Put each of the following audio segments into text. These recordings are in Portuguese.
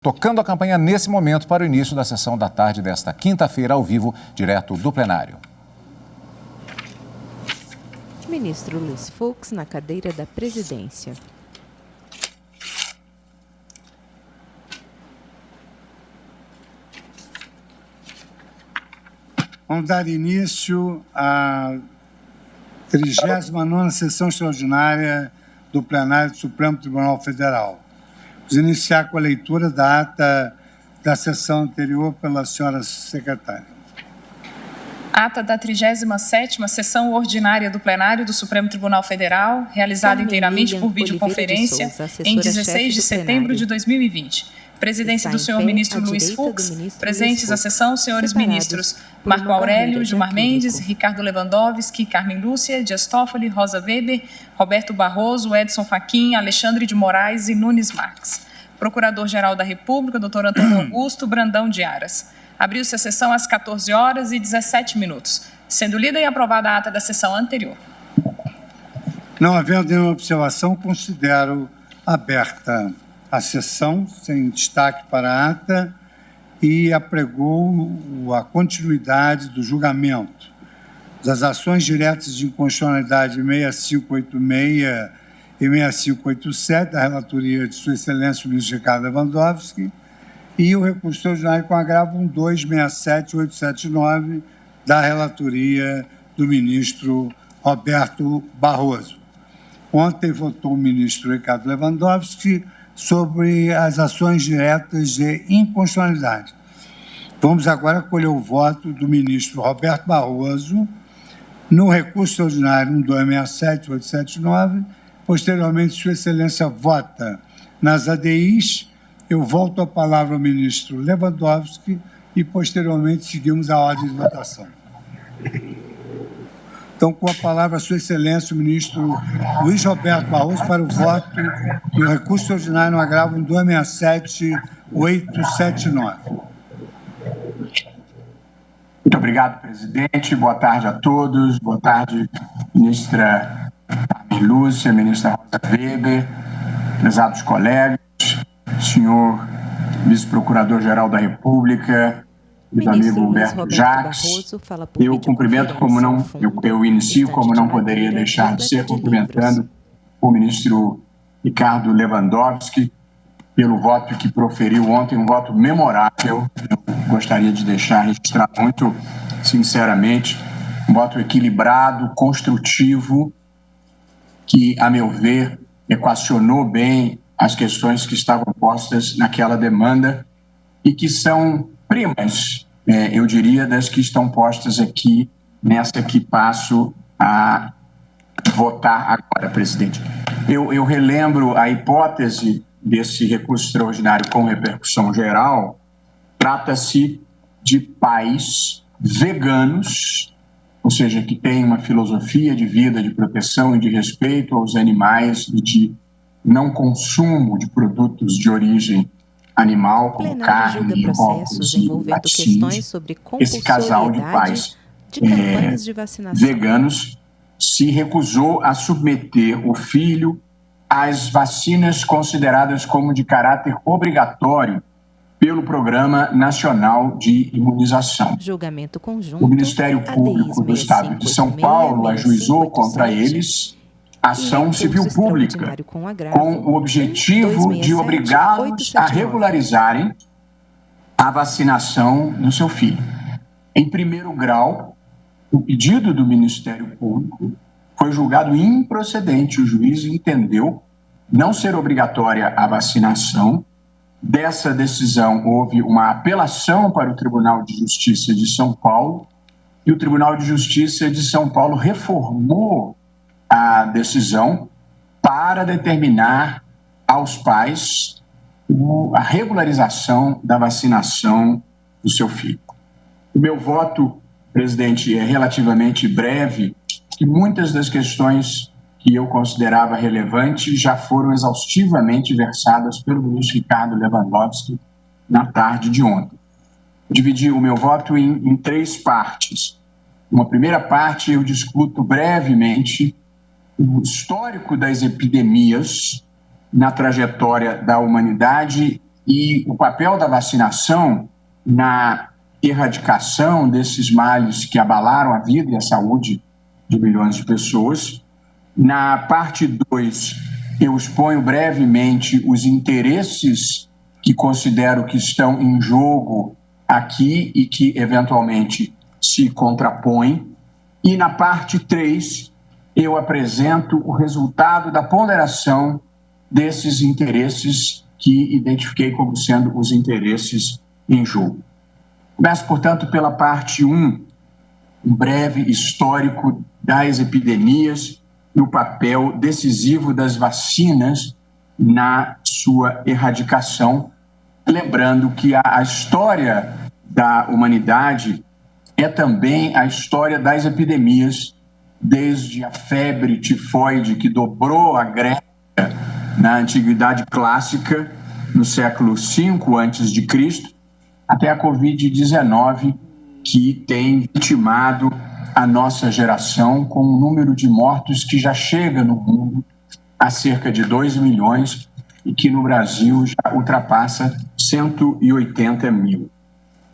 Tocando a campanha nesse momento para o início da sessão da tarde desta quinta-feira, ao vivo, direto do plenário. Ministro Luiz Fux na cadeira da presidência. Vamos dar início à 39ª sessão extraordinária do plenário do Supremo Tribunal Federal. Vamos iniciar com a leitura da ata da sessão anterior pela senhora secretária. Ata da 37ª sessão ordinária do plenário do Supremo Tribunal Federal, realizada inteiramente por videoconferência em 16 de setembro de 2020. Presidência do senhor ministro Luiz Fux, presentes à sessão, senhores ministros Marco Aurélio, Gilmar Mendes, Ricardo Lewandowski, Carmen Lúcia, Dias Toffoli, Rosa Weber, Roberto Barroso, Edson Fachin, Alexandre de Moraes e Nunes Marques. Procurador-Geral da República, doutor Antônio Augusto Brandão de Aras. Abriu-se a sessão às 14h17, sendo lida e aprovada a ata da sessão anterior. Não havendo nenhuma observação, considero aberta a sessão, sem destaque para a ata, e apregou a continuidade do julgamento das ações diretas de inconstitucionalidade 6586 e 6587, da relatoria de Sua Excelência o ministro Ricardo Lewandowski, e o recurso extraordinário com agravo 1267879, da relatoria do ministro Roberto Barroso. Ontem votou o ministro Ricardo Lewandowski sobre as ações diretas de inconstitucionalidade. Vamos agora colher o voto do ministro Roberto Barroso no recurso extraordinário 1267879. Posteriormente, Sua Excelência vota nas ADIs. Eu volto a palavra ao ministro Lewandowski e, posteriormente, seguimos a ordem de votação. Então, com a palavra, Sua Excelência, o ministro Luiz Roberto Barroso, para o voto do recurso extraordinário no agravo 1267879. Muito obrigado, presidente. Boa tarde a todos. Boa tarde, ministra Carmen Lúcia, ministra Rosa Weber, prezados colegas, senhor vice-procurador-geral da República, meu amigo Humberto Jacques. Eu cumprimento como não, eu inicio como não poderia deixar de ser, cumprimentando o ministro Ricardo Lewandowski pelo voto que proferiu ontem, um voto memorável. Eu gostaria de deixar registrado muito sinceramente, um voto equilibrado, construtivo, que, a meu ver, equacionou bem as questões que estavam postas naquela demanda e que são primas, eu diria, das que estão postas aqui, nessa que passo a votar agora, presidente. Eu relembro a hipótese desse recurso extraordinário com repercussão geral. Trata-se de pais veganos, ou seja, que têm uma filosofia de vida, de proteção e de respeito aos animais e de não consumo de produtos de origem animal, como carne, ovos e laticínios. Esse casal de pais veganos se recusou a submeter o filho às vacinas consideradas como de caráter obrigatório pelo Programa Nacional de Imunização. Julgamento conjunto, o Ministério Público do Estado de São Paulo ajuizou contra eles ação civil pública, com o objetivo de obrigá-los a regularizarem a vacinação do seu filho. Em primeiro grau, o pedido do Ministério Público foi julgado improcedente. O juiz entendeu não ser obrigatória a vacinação. Dessa decisão, houve uma apelação para o Tribunal de Justiça de São Paulo, e o Tribunal de Justiça de São Paulo reformou a decisão para determinar aos pais a regularização da vacinação do seu filho. O meu voto, presidente, é relativamente breve, e muitas das questões que eu considerava relevantes já foram exaustivamente versadas pelo ministro Ricardo Lewandowski na tarde de ontem. Dividi o meu voto em três partes. Uma primeira parte, eu discuto brevemente o histórico das epidemias na trajetória da humanidade e o papel da vacinação na erradicação desses males que abalaram a vida e a saúde de milhões de pessoas. Na parte 2, eu exponho brevemente os interesses que considero que estão em jogo aqui e que, eventualmente, se contrapõem. E na parte 3, eu apresento o resultado da ponderação desses interesses que identifiquei como sendo os interesses em jogo. Começo, portanto, pela parte 1, um breve histórico das epidemias e o papel decisivo das vacinas na sua erradicação, lembrando que a história da humanidade é também a história das epidemias, desde a febre tifoide que dobrou a Grécia na Antiguidade Clássica, no século V a.C., até a Covid-19, que tem vitimado a nossa geração com um número de mortos que já chega no mundo a cerca de 2 milhões e que no Brasil já ultrapassa 180 mil.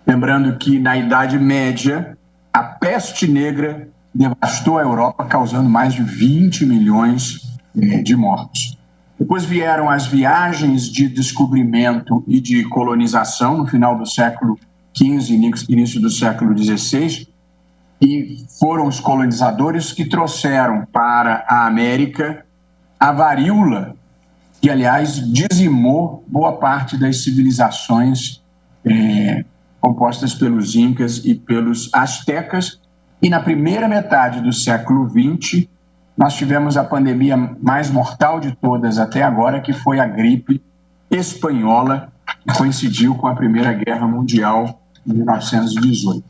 Lembrando que na Idade Média, a peste negra devastou a Europa, causando mais de 20 milhões de mortos. Depois vieram as viagens de descobrimento e de colonização no final do século XV, início do século XVI, e foram os colonizadores que trouxeram para a América a varíola, que, aliás, dizimou boa parte das civilizações compostas pelos incas e pelos astecas. E na primeira metade do século XX, nós tivemos a pandemia mais mortal de todas até agora, que foi a gripe espanhola, que coincidiu com a Primeira Guerra Mundial, em 1918.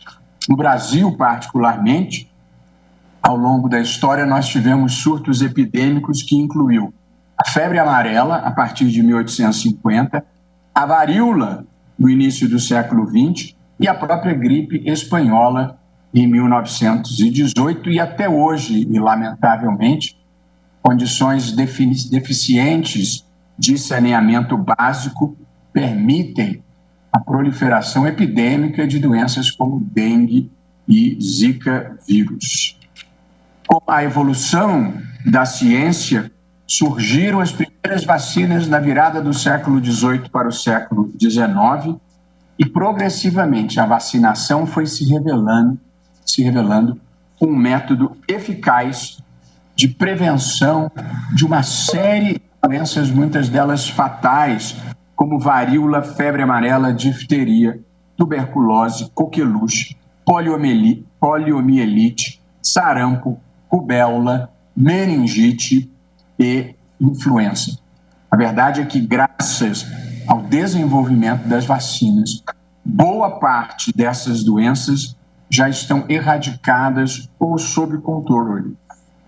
No Brasil, particularmente, ao longo da história, nós tivemos surtos epidêmicos que incluiu a febre amarela, a partir de 1850, a varíola, no início do século XX, e a própria gripe espanhola, em 1918, e até hoje, e lamentavelmente, condições deficientes de saneamento básico permitem a proliferação epidêmica de doenças como dengue e zika vírus. Com a evolução da ciência, surgiram as primeiras vacinas na virada do século XVIII para o século XIX, e progressivamente a vacinação foi se revelando um método eficaz de prevenção de uma série de doenças, muitas delas fatais, como varíola, febre amarela, difteria, tuberculose, coqueluche, poliomielite, sarampo, rubéola, meningite e influenza. A verdade é que, graças ao desenvolvimento das vacinas, boa parte dessas doenças já estão erradicadas ou sob controle,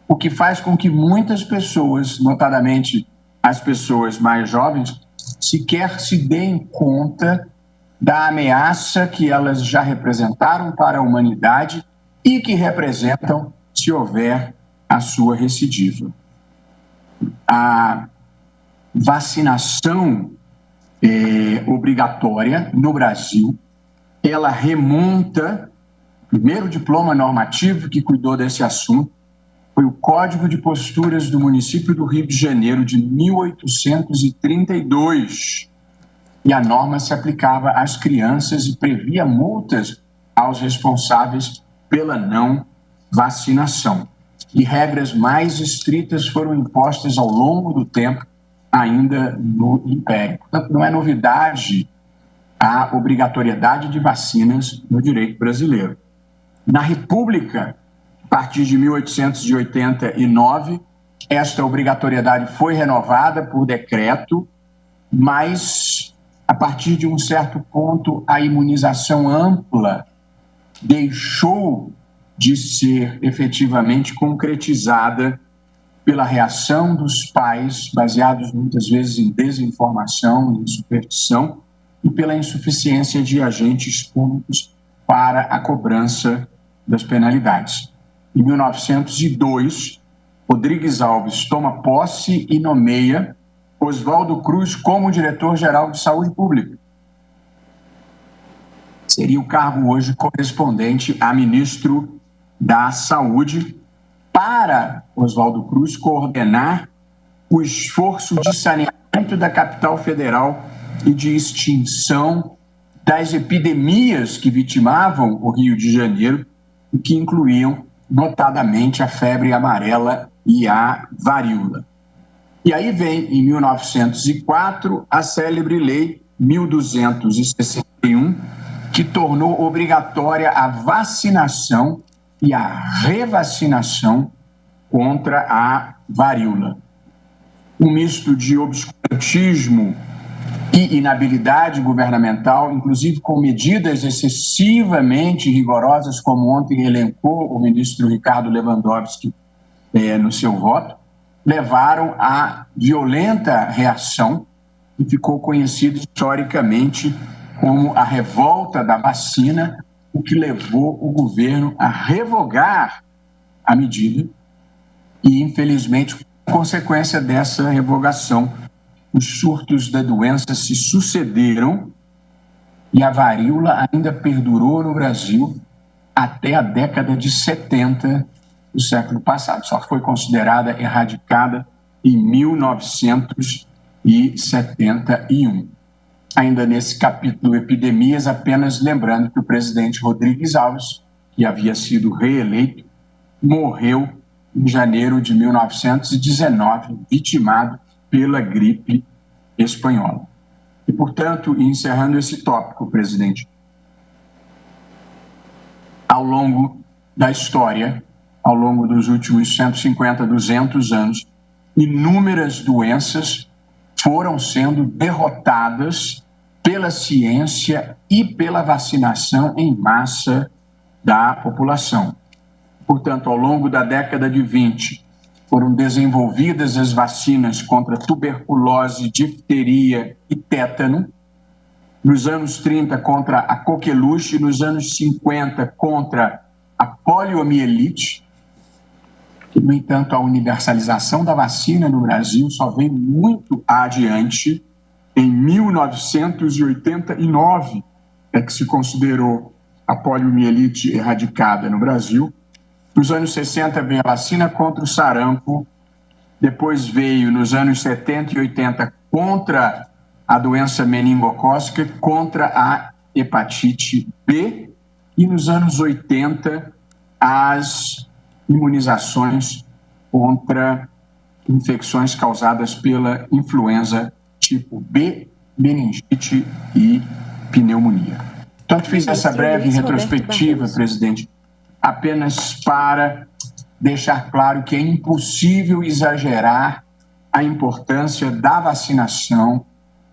o que faz com que muitas pessoas, notadamente as pessoas mais jovens, sequer se deem conta da ameaça que elas já representaram para a humanidade e que representam se houver a sua recidiva. A vacinação obrigatória no Brasil, ela remonta. O primeiro diploma normativo que cuidou desse assunto foi o Código de Posturas do município do Rio de Janeiro, de 1832. E a norma se aplicava às crianças e previa multas aos responsáveis pela não vacinação. E regras mais estritas foram impostas ao longo do tempo, ainda no Império. Portanto, não é novidade a obrigatoriedade de vacinas no direito brasileiro. Na República, a partir de 1889, esta obrigatoriedade foi renovada por decreto, mas, a partir de um certo ponto, a imunização ampla deixou de ser efetivamente concretizada pela reação dos pais, baseados muitas vezes em desinformação, em superstição, e pela insuficiência de agentes públicos para a cobrança das penalidades. Em 1902, Rodrigues Alves toma posse e nomeia Oswaldo Cruz como diretor-geral de saúde pública. seria o cargo hoje correspondente a ministro da Saúde, para Oswaldo Cruz coordenar o esforço de saneamento da capital federal e de extinção das epidemias que vitimavam o Rio de Janeiro e que incluíam, notadamente, a febre amarela e a varíola. E aí vem, em 1904, a célebre Lei 1261, que tornou obrigatória a vacinação e a revacinação contra a varíola. Um misto de obscurantismo e inabilidade governamental, inclusive com medidas excessivamente rigorosas, como ontem elencou o ministro Ricardo Lewandowski no seu voto, levaram à violenta reação que ficou conhecida historicamente como a revolta da vacina, o que levou o governo a revogar a medida e, infelizmente, consequência dessa revogação, os surtos da doença se sucederam e a varíola ainda perdurou no Brasil até a década de 70 do século passado. Só foi considerada erradicada em 1971. Ainda nesse capítulo epidemias, apenas lembrando que o presidente Rodrigues Alves, que havia sido reeleito, morreu em janeiro de 1919, vitimado pela gripe espanhola. E, portanto, encerrando esse tópico, presidente, ao longo da história, ao longo dos últimos 150, 200 anos, inúmeras doenças foram sendo derrotadas pela ciência e pela vacinação em massa da população. Portanto, ao longo da década de 20, foram desenvolvidas as vacinas contra tuberculose, difteria e tétano. Nos anos 30, contra a coqueluche. Nos anos 50, contra a poliomielite. No entanto, a universalização da vacina no Brasil só vem muito adiante. Em 1989 é que se considerou a poliomielite erradicada no Brasil. Nos anos 60 veio a vacina contra o sarampo, depois veio nos anos 70 e 80 contra a doença meningocócica, contra a hepatite B, e nos anos 80 as imunizações contra infecções causadas pela influenza tipo B, meningite e pneumonia. Então, fiz essa breve retrospectiva, presidente, apenas para deixar claro que é impossível exagerar a importância da vacinação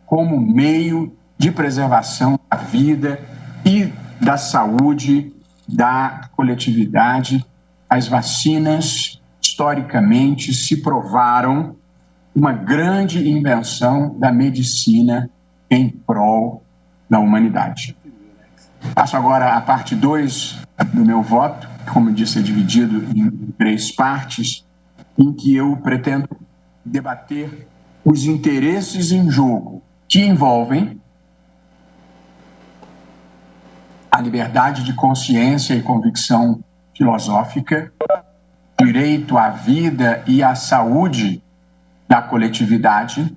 como meio de preservação da vida e da saúde da coletividade. As vacinas, historicamente, se provaram uma grande invenção da medicina em prol da humanidade. Passo agora à parte 2 do meu voto, que, como eu disse, é dividido em 3 partes, em que eu pretendo debater os interesses em jogo que envolvem a liberdade de consciência e convicção filosófica, direito à vida e à saúde da coletividade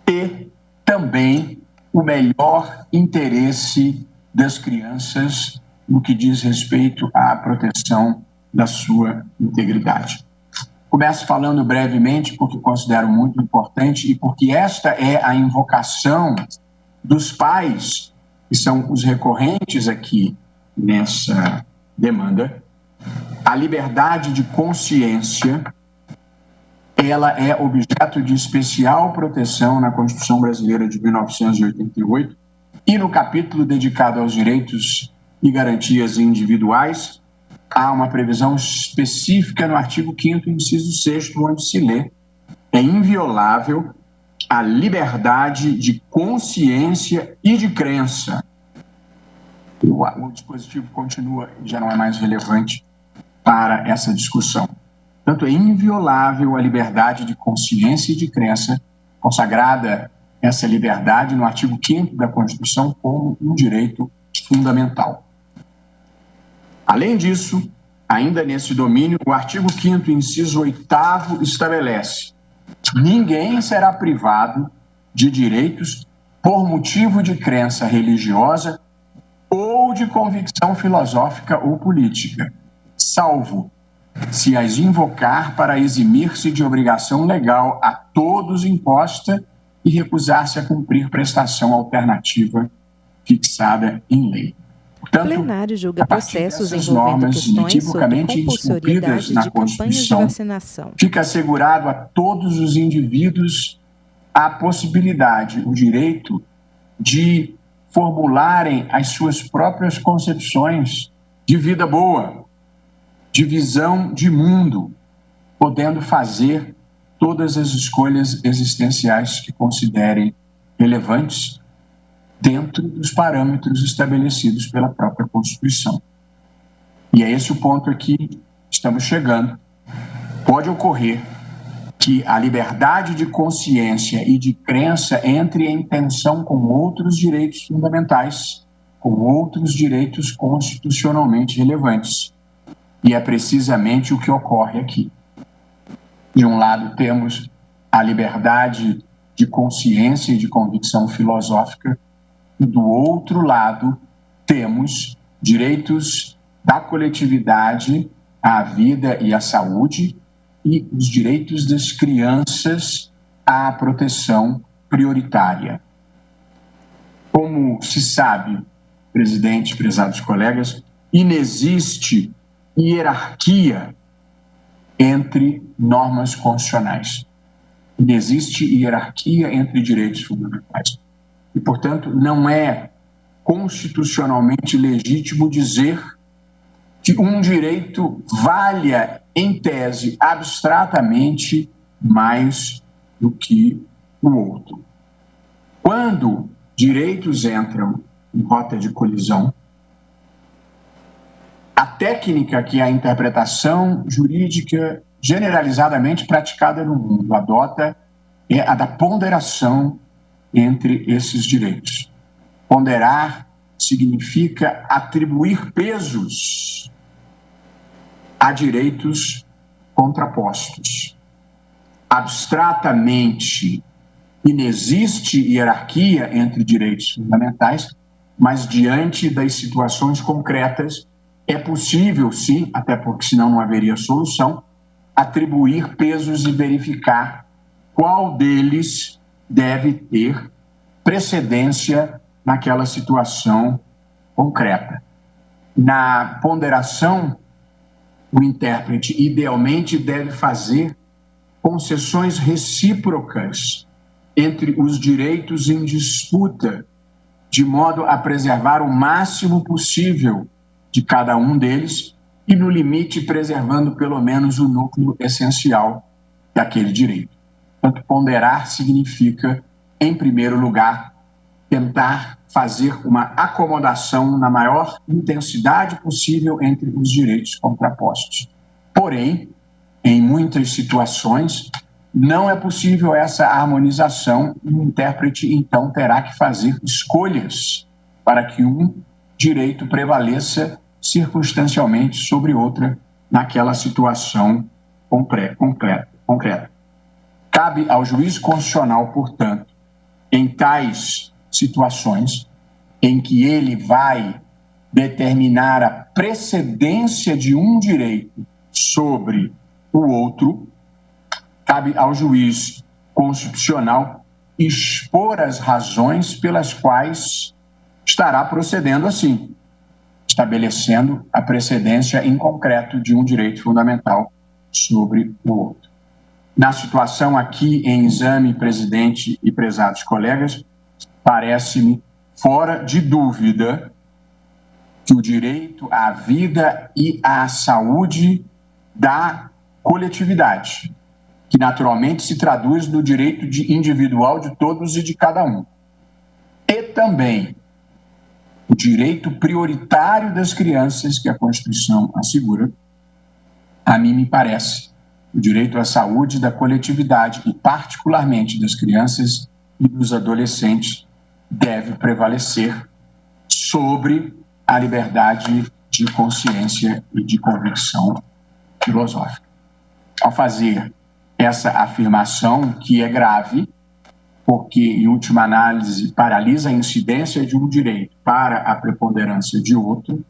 e também o melhor interesse das crianças no que diz respeito à proteção da sua integridade. Começo falando brevemente porque considero muito importante e porque esta é a invocação dos pais, que são os recorrentes aqui nessa demanda. A liberdade de consciência, ela é objeto de especial proteção na Constituição Brasileira de 1988 e no capítulo dedicado aos direitos e garantias individuais, há uma previsão específica no artigo 5º, inciso 6º, onde se lê: é inviolável a liberdade de consciência e de crença. O dispositivo continua e já não é mais relevante para essa discussão. Portanto, é inviolável a liberdade de consciência e de crença, consagrada essa liberdade no artigo 5º da Constituição como um direito fundamental. Além disso, ainda nesse domínio, o artigo 5º, inciso 8º, estabelece: ninguém será privado de direitos por motivo de crença religiosa ou de convicção filosófica ou política, salvo se as invocar para eximir-se de obrigação legal a todos imposta e recusar-se a cumprir prestação alternativa fixada em lei. Portanto, o plenário julga a partir processos dessas envolvendo normas questões sobre inequivocamente compulsoriedade esculpidas na de campanhas de Constituição, vacinação. fica assegurado a todos os indivíduos a possibilidade, o direito de formularem as suas próprias concepções de vida boa, de visão de mundo, podendo fazer todas as escolhas existenciais que considerem relevantes dentro dos parâmetros estabelecidos pela própria Constituição. E é esse o ponto a que estamos chegando. Pode ocorrer que a liberdade de consciência e de crença entre em tensão com outros direitos fundamentais, com outros direitos constitucionalmente relevantes. E é precisamente o que ocorre aqui. De um lado, temos a liberdade de consciência e de convicção filosófica, e do outro lado, temos direitos da coletividade à vida e à saúde e os direitos das crianças à proteção prioritária. Como se sabe, presidente, prezados colegas, inexiste hierarquia entre normas constitucionais. Inexiste hierarquia entre direitos fundamentais. E, portanto, não é constitucionalmente legítimo dizer que um direito valha, em tese, abstratamente, mais do que o outro. Quando direitos entram em rota de colisão, a técnica que a interpretação jurídica generalizadamente praticada no mundo adota é a da ponderação entre esses direitos. Ponderar significa atribuir pesos a direitos contrapostos. Abstratamente, inexiste hierarquia entre direitos fundamentais, mas diante das situações concretas, é possível, sim, até porque senão não haveria solução, atribuir pesos e verificar qual deles deve ter precedência naquela situação concreta. Na ponderação, o intérprete idealmente deve fazer concessões recíprocas entre os direitos em disputa, de modo a preservar o máximo possível de cada um deles e, no limite, preservando pelo menos o núcleo essencial daquele direito. Portanto, ponderar significa, em primeiro lugar, tentar fazer uma acomodação na maior intensidade possível entre os direitos contrapostos. Porém, em muitas situações, não é possível essa harmonização e o intérprete, então, terá que fazer escolhas para que um direito prevaleça circunstancialmente sobre outra naquela situação concreta. Cabe ao juiz constitucional, portanto, em tais situações em que ele vai determinar a precedência de um direito sobre o outro, cabe ao juiz constitucional expor as razões pelas quais estará procedendo assim, estabelecendo a precedência em concreto de um direito fundamental sobre o outro. Na situação aqui em exame, presidente e prezados colegas, parece-me fora de dúvida que o direito à vida e à saúde da coletividade, que naturalmente se traduz no direito individual de todos e de cada um, e também o direito prioritário das crianças que a Constituição assegura, a mim me parece, o direito à saúde da coletividade e particularmente das crianças e dos adolescentes deve prevalecer sobre a liberdade de consciência e de convicção filosófica. Ao fazer essa afirmação, que é grave, porque, em última análise, paralisa a incidência de um direito para a preponderância de outro,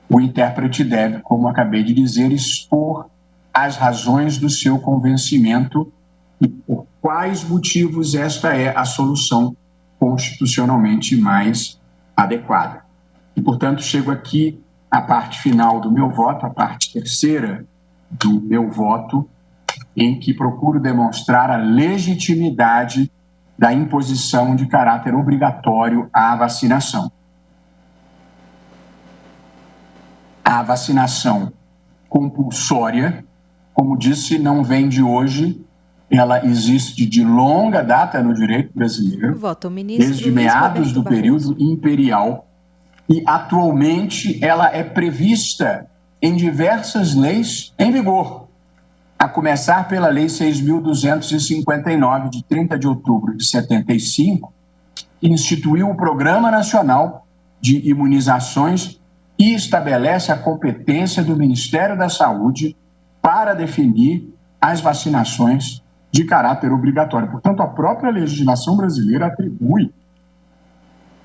o intérprete deve, como acabei de dizer, expor as razões do seu convencimento e por quais motivos esta é a solução constitucionalmente mais adequada. E, portanto, chego aqui à parte final do meu voto, a parte terceira do meu voto, em que procuro demonstrar a legitimidade da imposição de caráter obrigatório à vacinação. A vacinação compulsória, como disse, não vem de hoje, ela existe de longa data no direito brasileiro, desde meados do período imperial, e atualmente ela é prevista em diversas leis em vigor, a começar pela Lei 6.259, de 30 de outubro de 75, que instituiu o Programa Nacional de Imunizações e estabelece a competência do Ministério da Saúde para definir as vacinações de caráter obrigatório. Portanto, a própria legislação brasileira atribui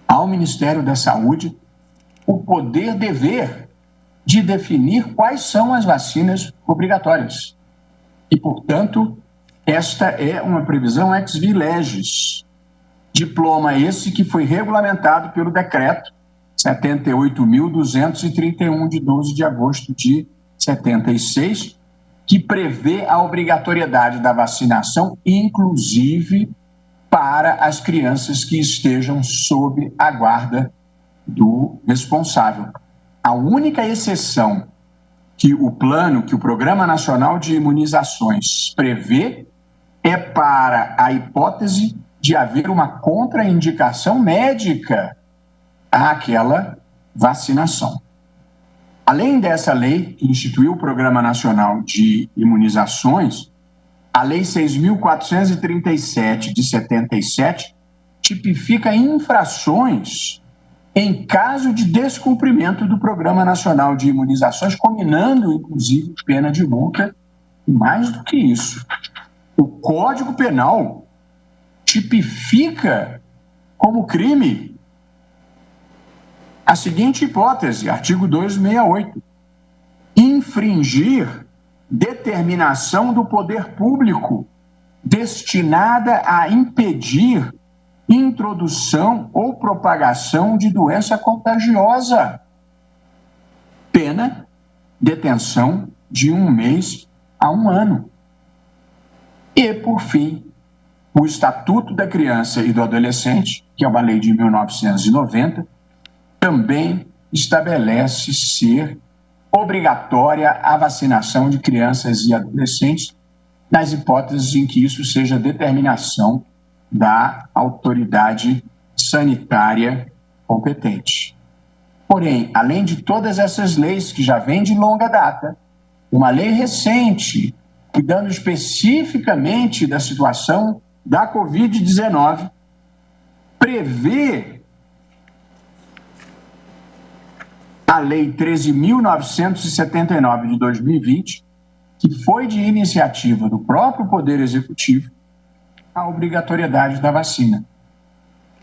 ao Ministério da Saúde o poder-dever de definir quais são as vacinas obrigatórias. E, portanto, esta é uma previsão ex legis. Diploma esse que foi regulamentado pelo decreto 78.231, de 12 de agosto de 76, que prevê a obrigatoriedade da vacinação, inclusive para as crianças que estejam sob a guarda do responsável. A única exceção que o Programa Nacional de Imunizações prevê é para a hipótese de haver uma contraindicação médica àquela vacinação. Além dessa lei que instituiu o Programa Nacional de Imunizações, a Lei 6.437, de 77, tipifica infrações em caso de descumprimento do Programa Nacional de Imunizações, combinando, inclusive, pena de multa. E mais do que isso, o Código Penal tipifica como crime a seguinte hipótese, artigo 268, infringir determinação do poder público destinada a impedir introdução ou propagação de doença contagiosa. Pena, detenção de 1 mês a 1 ano. E, por fim, o Estatuto da Criança e do Adolescente, que é uma lei de 1990, também estabelece ser obrigatória a vacinação de crianças e adolescentes nas hipóteses em que isso seja determinação da autoridade sanitária competente. Porém, além de todas essas leis que já vêm de longa data, uma lei recente, cuidando especificamente da situação da Covid-19, prevê a Lei 13.979 de 2020, que foi de iniciativa do próprio Poder Executivo, a obrigatoriedade da vacina.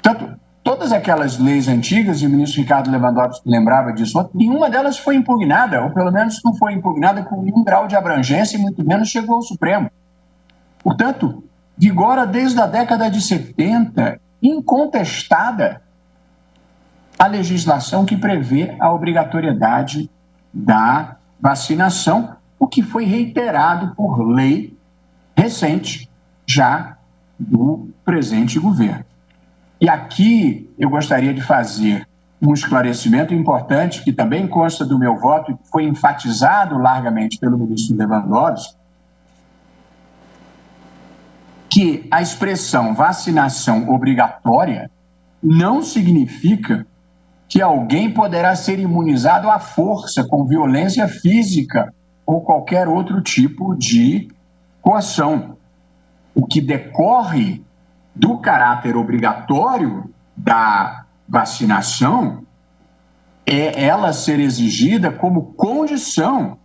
Portanto, todas aquelas leis antigas, e o ministro Ricardo Lewandowski lembrava disso, nenhuma delas foi impugnada, ou pelo menos não foi impugnada com nenhum grau de abrangência, e muito menos chegou ao Supremo. Portanto, vigora desde a década de 70, incontestada, a legislação que prevê a obrigatoriedade da vacinação, o que foi reiterado por lei recente, já do presente governo. E aqui eu gostaria de fazer um esclarecimento importante, que também consta do meu voto e foi enfatizado largamente pelo ministro Lewandowski, que a expressão vacinação obrigatória não significa que alguém poderá ser imunizado à força, com violência física ou qualquer outro tipo de coação. O que decorre do caráter obrigatório da vacinação é ela ser exigida como condição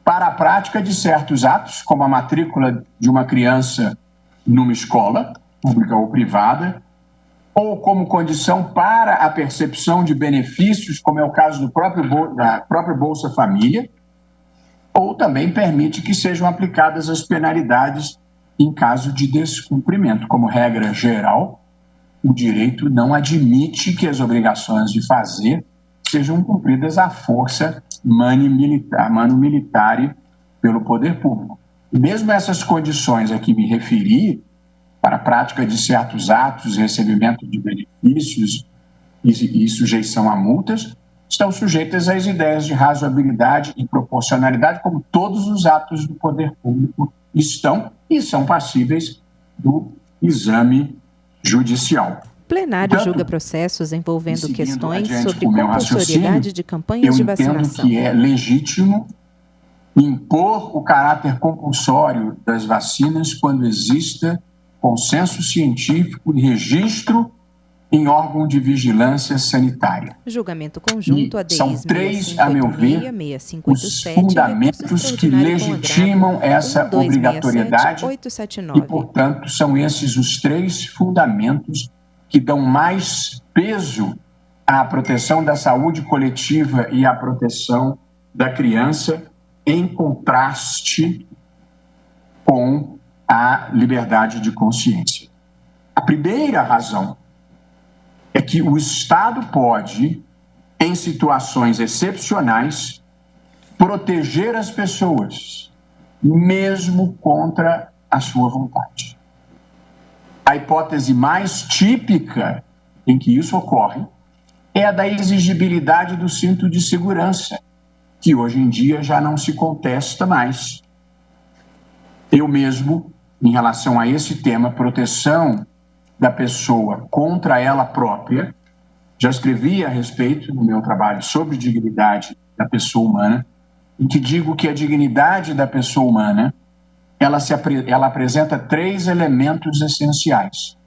para a prática de certos atos, como a matrícula de uma criança numa escola, pública ou privada, ou como condição para a percepção de benefícios, como é o caso da própria Bolsa Família, ou também permite que sejam aplicadas as penalidades em caso de descumprimento. Como regra geral, o direito não admite que as obrigações de fazer sejam cumpridas à força manu militari pelo poder público. E mesmo essas condições a que me referi, para a prática de certos atos, recebimento de benefícios e sujeição a multas, estão sujeitas às ideias de razoabilidade e proporcionalidade, como todos os atos do poder público estão e são passíveis do exame judicial. O plenário julga processos envolvendo questões sobre compulsoriedade de campanhas de vacinação. Eu entendo que é legítimo impor o caráter compulsório das vacinas quando exista consenso científico e registro em órgão de vigilância sanitária. Julgamento conjunto ADI são três, a meu ver, os fundamentos que legitimam essa obrigatoriedade e, portanto, são esses os três fundamentos que dão mais peso à proteção da saúde coletiva e à proteção da criança, em contraste com a liberdade de consciência. A primeira razão é que o Estado pode, em situações excepcionais, proteger as pessoas, mesmo contra a sua vontade. A hipótese mais típica em que isso ocorre é a da exigibilidade do cinto de segurança, que hoje em dia já não se contesta mais. Eu mesmo, em relação a esse tema, proteção da pessoa contra ela própria, já escrevi a respeito no meu trabalho sobre dignidade da pessoa humana, em que digo que a dignidade da pessoa humana ela apresenta três elementos essenciais.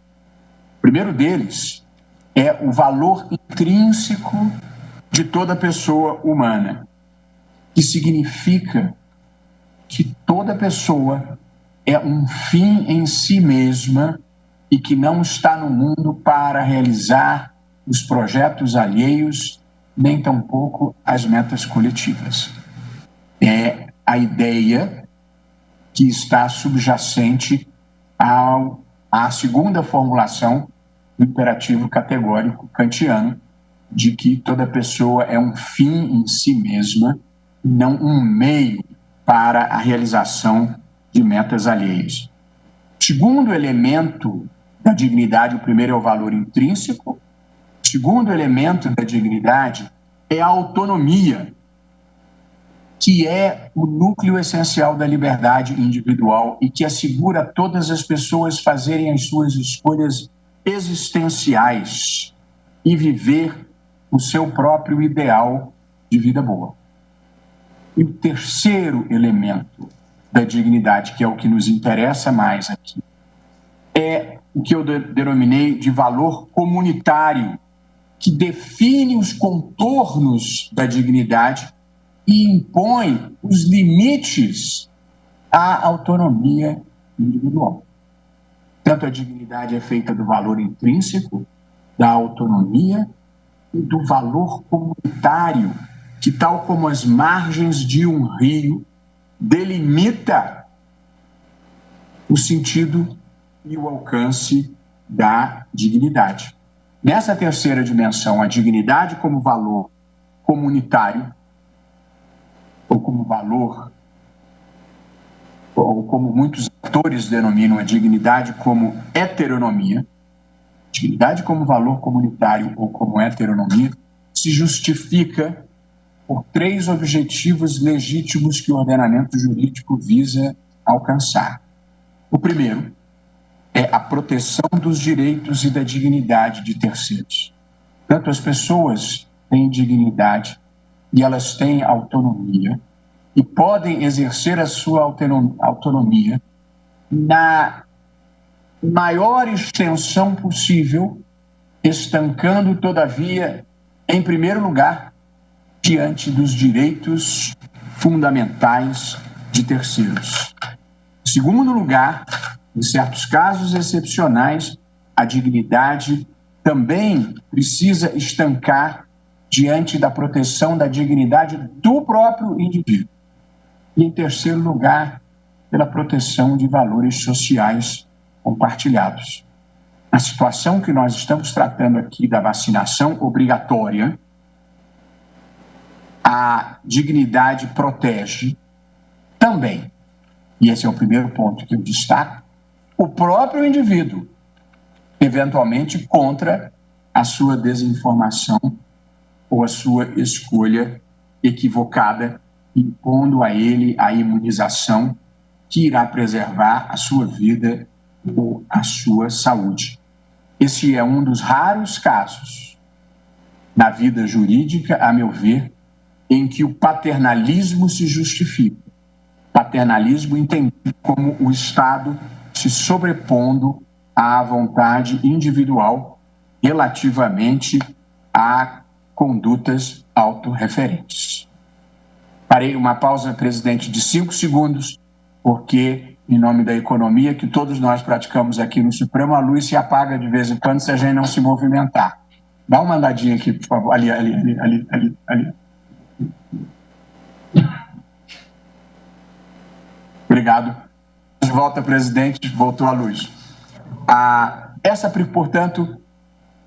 O primeiro deles é o valor intrínseco de toda pessoa humana, que significa que toda pessoa é um fim em si mesma e que não está no mundo para realizar os projetos alheios, nem tampouco as metas coletivas. É a ideia que está subjacente à segunda formulação do imperativo categórico kantiano, de que toda pessoa é um fim em si mesma, não um meio para a realização de metas alheias. O segundo elemento da dignidade, o primeiro é o valor intrínseco, o segundo elemento da dignidade é a autonomia, que é o núcleo essencial da liberdade individual e que assegura a todas as pessoas fazerem as suas escolhas existenciais e viver o seu próprio ideal de vida boa. E o terceiro elemento da dignidade, que é o que nos interessa mais aqui, é o que eu denominei de valor comunitário, que define os contornos da dignidade e impõe os limites à autonomia individual. Tanto a dignidade é feita do valor intrínseco, da autonomia e do valor comunitário, que, tal como as margens de um rio, delimita o sentido e o alcance da dignidade. Nessa terceira dimensão, a dignidade como valor comunitário, ou como valor, ou como muitos autores denominam a dignidade como heteronomia, dignidade como valor comunitário ou como heteronomia, se justifica por três objetivos legítimos que o ordenamento jurídico visa alcançar. O primeiro é a proteção dos direitos e da dignidade de terceiros. Tanto as pessoas têm dignidade e elas têm autonomia e podem exercer a sua autonomia na maior extensão possível, estancando, todavia, em primeiro lugar, diante dos direitos fundamentais de terceiros. Em segundo lugar, em certos casos excepcionais, a dignidade também precisa estancar diante da proteção da dignidade do próprio indivíduo. E, em terceiro lugar, pela proteção de valores sociais compartilhados. A situação que nós estamos tratando aqui da vacinação obrigatória, a dignidade protege também, e esse é o primeiro ponto que eu destaco, o próprio indivíduo, eventualmente contra a sua desinformação ou a sua escolha equivocada, impondo a ele a imunização que irá preservar a sua vida ou a sua saúde. Esse é um dos raros casos na vida jurídica, a meu ver, em que o paternalismo se justifica. Paternalismo entendido como o Estado se sobrepondo à vontade individual relativamente a condutas autorreferentes. Parei uma pausa, presidente, de 5 segundos, porque, em nome da economia que todos nós praticamos aqui no Supremo, a luz se apaga de vez em quando se a gente não se movimentar. Dá uma andadinha aqui, por favor. Ali. Obrigado. De volta, presidente. Voltou a luz. Portanto,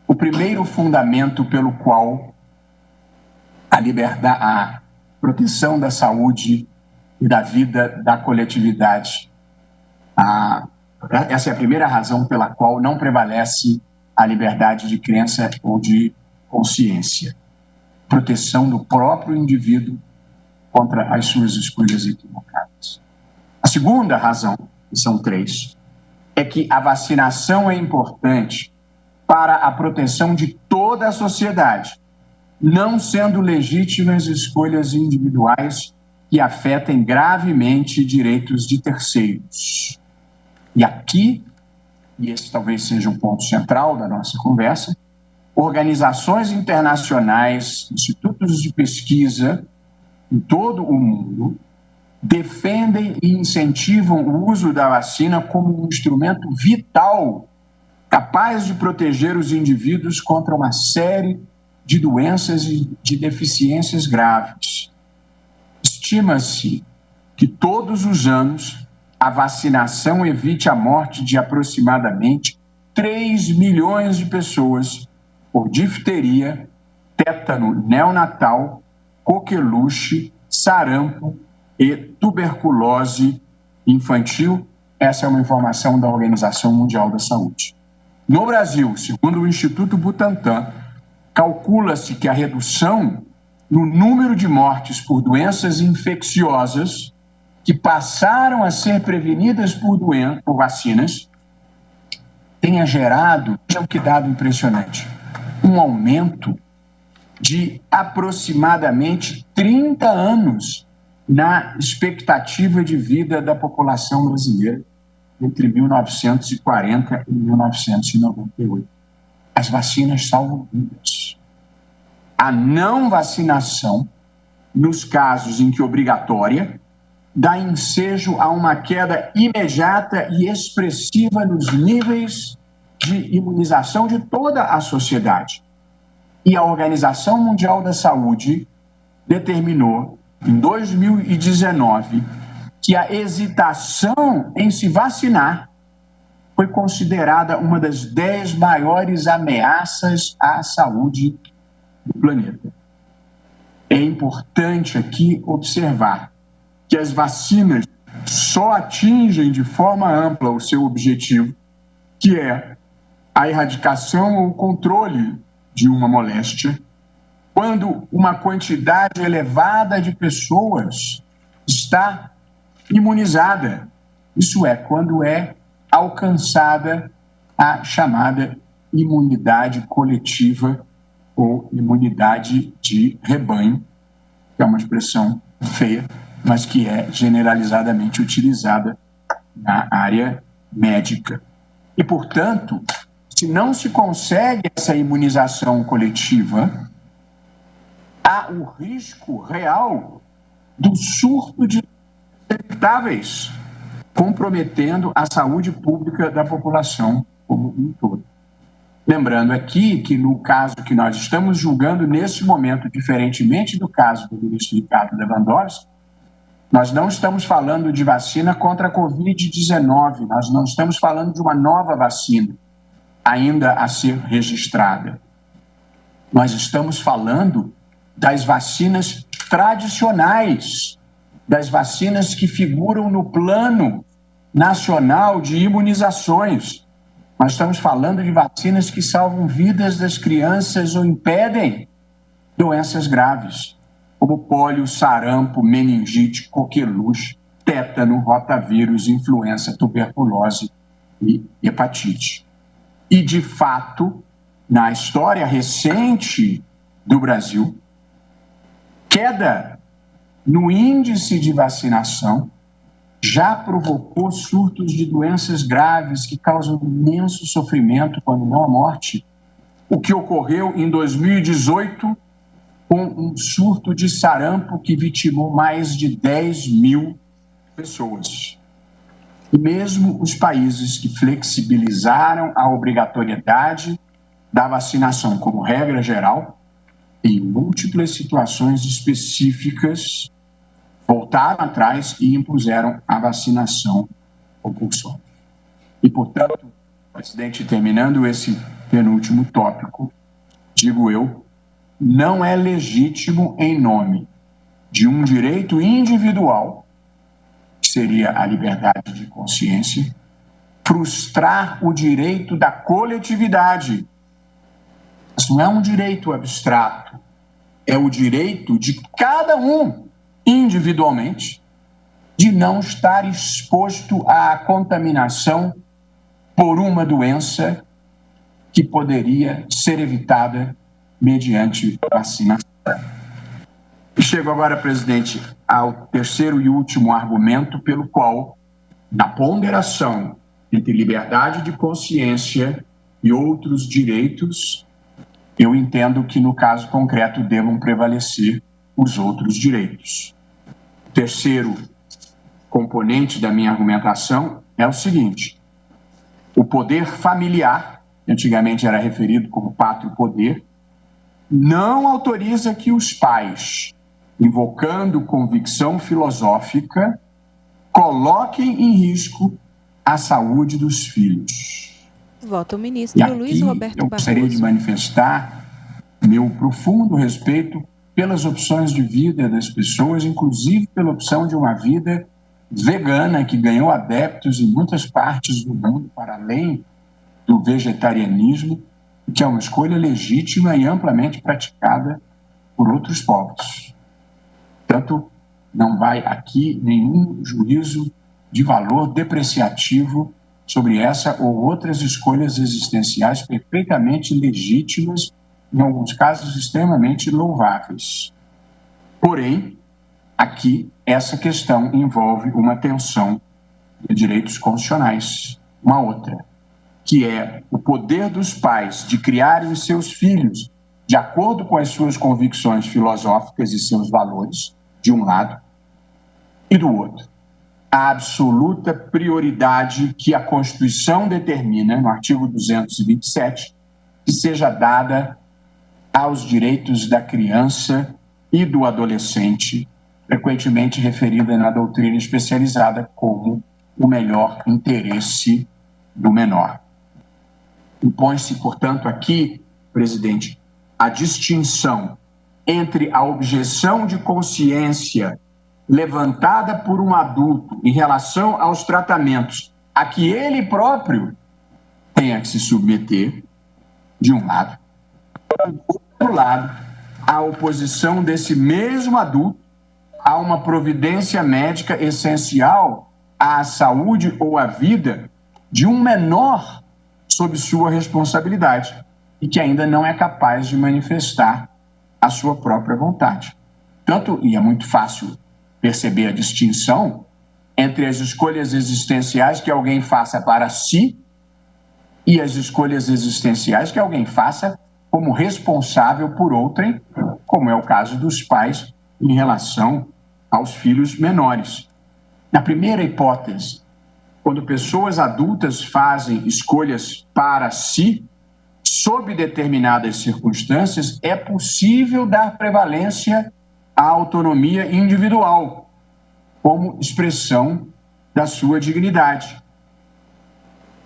o primeiro fundamento pelo qual a proteção da saúde e da vida da coletividade, essa é a primeira razão pela qual não prevalece a liberdade de crença ou de consciência. Proteção do próprio indivíduo contra as suas escolhas equivocadas. A segunda razão, que são 3, é que a vacinação é importante para a proteção de toda a sociedade, não sendo legítimas escolhas individuais que afetem gravemente direitos de terceiros. E aqui, e esse talvez seja um ponto central da nossa conversa, organizações internacionais, institutos de pesquisa em todo o mundo defendem e incentivam o uso da vacina como um instrumento vital capaz de proteger os indivíduos contra uma série de doenças e de deficiências graves. Estima-se que todos os anos a vacinação evite a morte de aproximadamente 3 milhões de pessoas por difteria, tétano neonatal, coqueluche, sarampo e tuberculose infantil. Essa é uma informação da Organização Mundial da Saúde. No Brasil, segundo o Instituto Butantan, calcula-se que a redução no número de mortes por doenças infecciosas que passaram a ser prevenidas por vacinas tenha gerado, veja que dado impressionante, um aumento de aproximadamente 30 anos na expectativa de vida da população brasileira entre 1940 e 1998. As vacinas salvam vidas. A não vacinação, nos casos em que obrigatória, dá ensejo a uma queda imediata e expressiva nos níveis de imunização de toda a sociedade. E a Organização Mundial da Saúde determinou, em 2019, que a hesitação em se vacinar foi considerada uma das 10 maiores ameaças à saúde do planeta. É importante aqui observar que as vacinas só atingem de forma ampla o seu objetivo, que é a erradicação ou o controle de uma moléstia, quando uma quantidade elevada de pessoas está imunizada. Isso é, quando é alcançada a chamada imunidade coletiva ou imunidade de rebanho, que é uma expressão feia, mas que é generalizadamente utilizada na área médica. E, portanto, se não se consegue essa imunização coletiva, a há o risco real do surto de evitáveis, comprometendo a saúde pública da população como um todo. Lembrando aqui que no caso que nós estamos julgando nesse momento, diferentemente do caso do ministro Ricardo Lewandowski, nós não estamos falando de vacina contra a Covid-19, nós não estamos falando de uma nova vacina ainda a ser registrada. Nós estamos falando das vacinas tradicionais, das vacinas que figuram no Plano Nacional de Imunizações. Nós estamos falando de vacinas que salvam vidas das crianças ou impedem doenças graves, como pólio, sarampo, meningite, coqueluche, tétano, rotavírus, influenza, tuberculose e hepatite. E, de fato, na história recente do Brasil, queda no índice de vacinação já provocou surtos de doenças graves que causam imenso sofrimento, quando não a morte. O que ocorreu em 2018 com um surto de sarampo que vitimou mais de 10 mil pessoas. E mesmo os países que flexibilizaram a obrigatoriedade da vacinação como regra geral, em múltiplas situações específicas, voltaram atrás e impuseram a vacinação compulsória. E, portanto, presidente, terminando esse penúltimo tópico, digo eu, não é legítimo, em nome de um direito individual, que seria a liberdade de consciência, frustrar o direito da coletividade. Isso não é um direito abstrato, é o direito de cada um, individualmente, de não estar exposto à contaminação por uma doença que poderia ser evitada mediante vacinação. E chego agora, presidente, ao terceiro e último argumento pelo qual, na ponderação entre liberdade de consciência e outros direitos, eu entendo que, no caso concreto, devam prevalecer os outros direitos. O terceiro componente da minha argumentação é o seguinte: o poder familiar, que antigamente era referido como pátrio poder, não autoriza que os pais, invocando convicção filosófica, coloquem em risco a saúde dos filhos. Vota o ministro Luiz Roberto Barroso. Eu gostaria de manifestar meu profundo respeito pelas opções de vida das pessoas, inclusive pela opção de uma vida vegana, que ganhou adeptos em muitas partes do mundo, para além do vegetarianismo, que é uma escolha legítima e amplamente praticada por outros povos. Portanto, não vai aqui nenhum juízo de valor depreciativo sobre essa ou outras escolhas existenciais perfeitamente legítimas, em alguns casos extremamente louváveis. Porém, aqui, essa questão envolve uma tensão de direitos constitucionais, uma outra, que é o poder dos pais de criarem os seus filhos de acordo com as suas convicções filosóficas e seus valores, de um lado, e do outro, a absoluta prioridade que a Constituição determina, no artigo 227, que seja dada aos direitos da criança e do adolescente, frequentemente referida na doutrina especializada como o melhor interesse do menor. Impõe-se, portanto, aqui, presidente, a distinção entre a objeção de consciência levantada por um adulto em relação aos tratamentos a que ele próprio tenha que se submeter, de um lado, e, do outro lado, a oposição desse mesmo adulto a uma providência médica essencial à saúde ou à vida de um menor sob sua responsabilidade e que ainda não é capaz de manifestar a sua própria vontade. Tanto, e é muito fácil perceber a distinção entre as escolhas existenciais que alguém faça para si e as escolhas existenciais que alguém faça como responsável por outrem como é o caso dos pais em relação aos filhos menores. Na primeira hipótese, quando pessoas adultas fazem escolhas para si, sob determinadas circunstâncias, é possível dar prevalência à autonomia individual, como expressão da sua dignidade,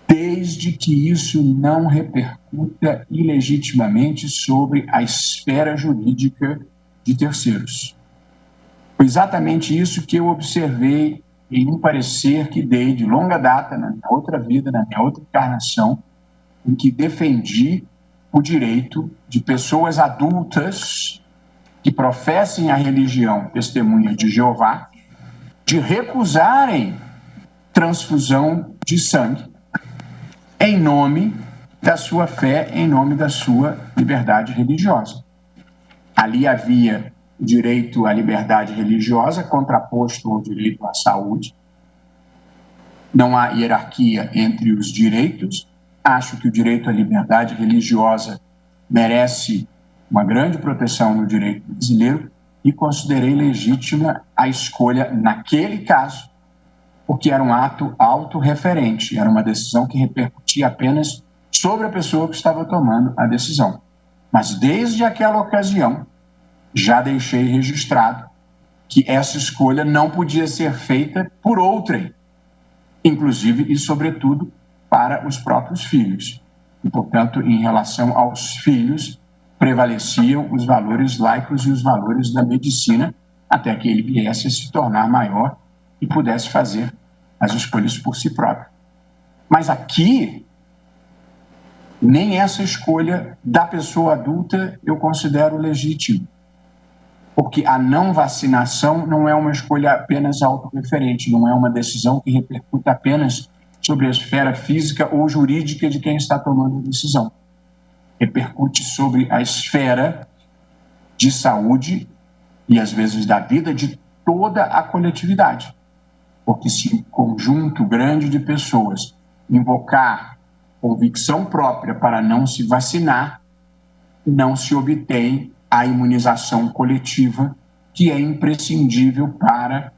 desde que isso não repercuta ilegitimamente sobre a esfera jurídica de terceiros. Foi exatamente isso que eu observei em um parecer que dei de longa data, na minha outra vida, na minha outra encarnação, em que defendi o direito de pessoas adultas que professem a religião Testemunha de Jeová de recusarem transfusão de sangue em nome da sua fé, em nome da sua liberdade religiosa. Ali havia o direito à liberdade religiosa contraposto ao direito à saúde. Não há hierarquia entre os direitos. Acho que o direito à liberdade religiosa merece uma grande proteção no direito brasileiro e considerei legítima a escolha naquele caso, porque era um ato autorreferente, era uma decisão que repercutia apenas sobre a pessoa que estava tomando a decisão. Mas desde aquela ocasião, já deixei registrado que essa escolha não podia ser feita por outrem, inclusive e sobretudo para os próprios filhos. E, portanto, em relação aos filhos, prevaleciam os valores laicos e os valores da medicina, até que ele viesse a se tornar maior e pudesse fazer as escolhas por si próprio. Mas aqui, nem essa escolha da pessoa adulta eu considero legítima, porque a não vacinação não é uma escolha apenas autorreferente, não é uma decisão que repercuta apenas sobre a esfera física ou jurídica de quem está tomando a decisão. Repercute sobre a esfera de saúde e, às vezes, da vida de toda a coletividade. Porque se um conjunto grande de pessoas invocar convicção própria para não se vacinar, não se obtém a imunização coletiva, que é imprescindível para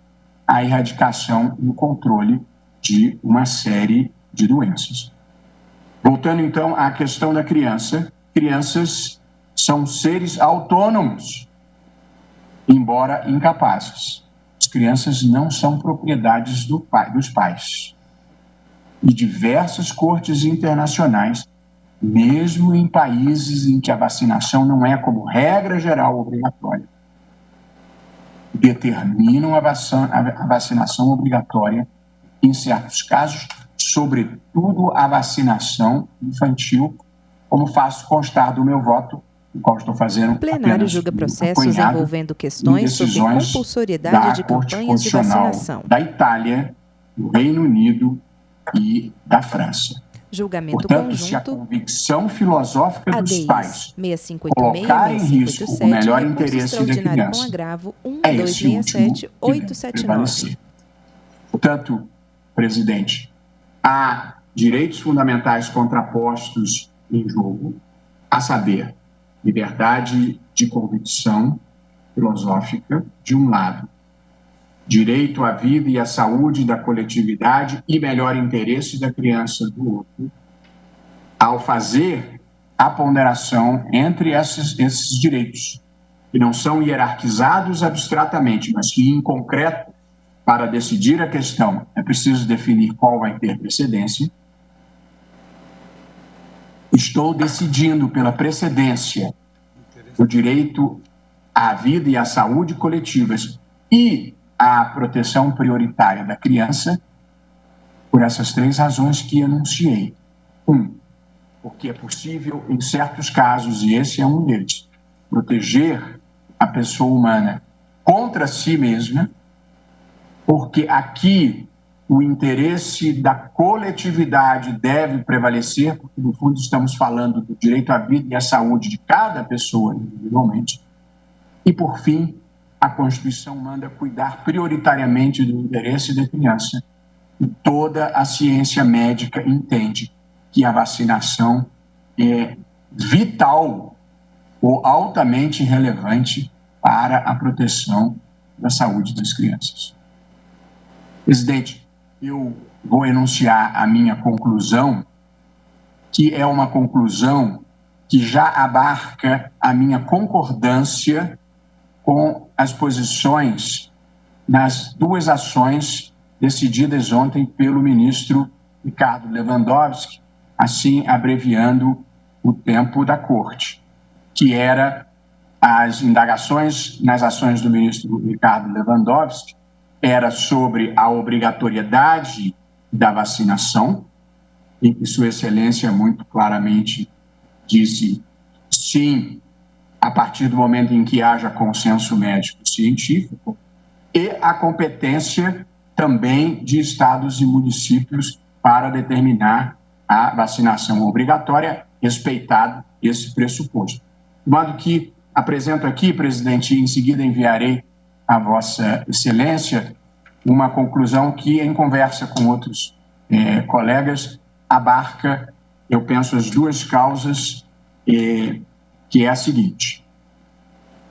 a erradicação e o controle de uma série de doenças. Voltando, então, à questão da criança, crianças são seres autônomos, embora incapazes. As crianças não são propriedades dos pais. E diversas cortes internacionais, mesmo em países em que a vacinação não é, como regra geral, obrigatória, determinam a vacinação obrigatória em certos casos, sobretudo a vacinação infantil, como faço constar do meu voto, o qual estou fazendo. O plenário julga processos envolvendo questões sobre compulsoriedade de campanhas de vacinação da Itália, do Reino Unido e da França. Julgamento Portanto, conjunto, se a convicção filosófica dos ADIs pais 6586, colocar em risco o 6587, melhor recurso interesse da extraordinário com criança, agravo é esse último 1267 que deve 879. prevalecer. Portanto, presidente, há direitos fundamentais contrapostos em jogo, a saber, liberdade de convicção filosófica, de um lado, direito à vida e à saúde da coletividade e melhor interesse da criança do outro, ao fazer a ponderação entre esses direitos, que não são hierarquizados abstratamente, mas que, em concreto, para decidir a questão, é preciso definir qual vai ter precedência. Estou decidindo pela precedência do direito à vida e à saúde coletivas e à proteção prioritária da criança por essas três razões que enunciei. Porque é possível, em certos casos, e esse é um deles, proteger a pessoa humana contra si mesma, porque aqui o interesse da coletividade deve prevalecer, porque, no fundo, estamos falando do direito à vida e à saúde de cada pessoa individualmente. E, por fim, a Constituição manda cuidar prioritariamente do interesse da criança. E toda a ciência médica entende que a vacinação é vital ou altamente relevante para a proteção da saúde das crianças. Presidente, eu vou enunciar a minha conclusão, que é uma conclusão que já abarca a minha concordância com as posições nas duas ações decididas ontem pelo ministro Ricardo Lewandowski, assim abreviando o tempo da Corte, que era as indagações nas ações do ministro Ricardo Lewandowski, era sobre a obrigatoriedade da vacinação, em que Sua Excelência muito claramente disse sim, a partir do momento em que haja consenso médico-científico, e a competência também de estados e municípios para determinar a vacinação obrigatória, respeitado esse pressuposto. De modo que apresento aqui, presidente, e em seguida enviarei a Vossa Excelência uma conclusão que, em conversa com outros colegas, abarca, eu penso, as duas causas, que é a seguinte.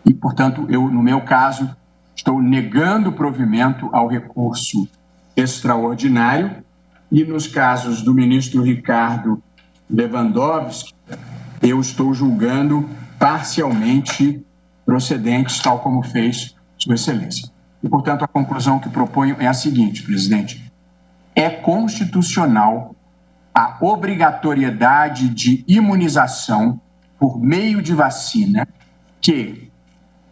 E, portanto, eu, no meu caso, estou negando provimento ao recurso extraordinário e, nos casos do ministro Ricardo Lewandowski, eu estou julgando parcialmente procedentes, tal como fez Sua Excelência. E, portanto, a conclusão que proponho é a seguinte, presidente. É constitucional a obrigatoriedade de imunização por meio de vacina que,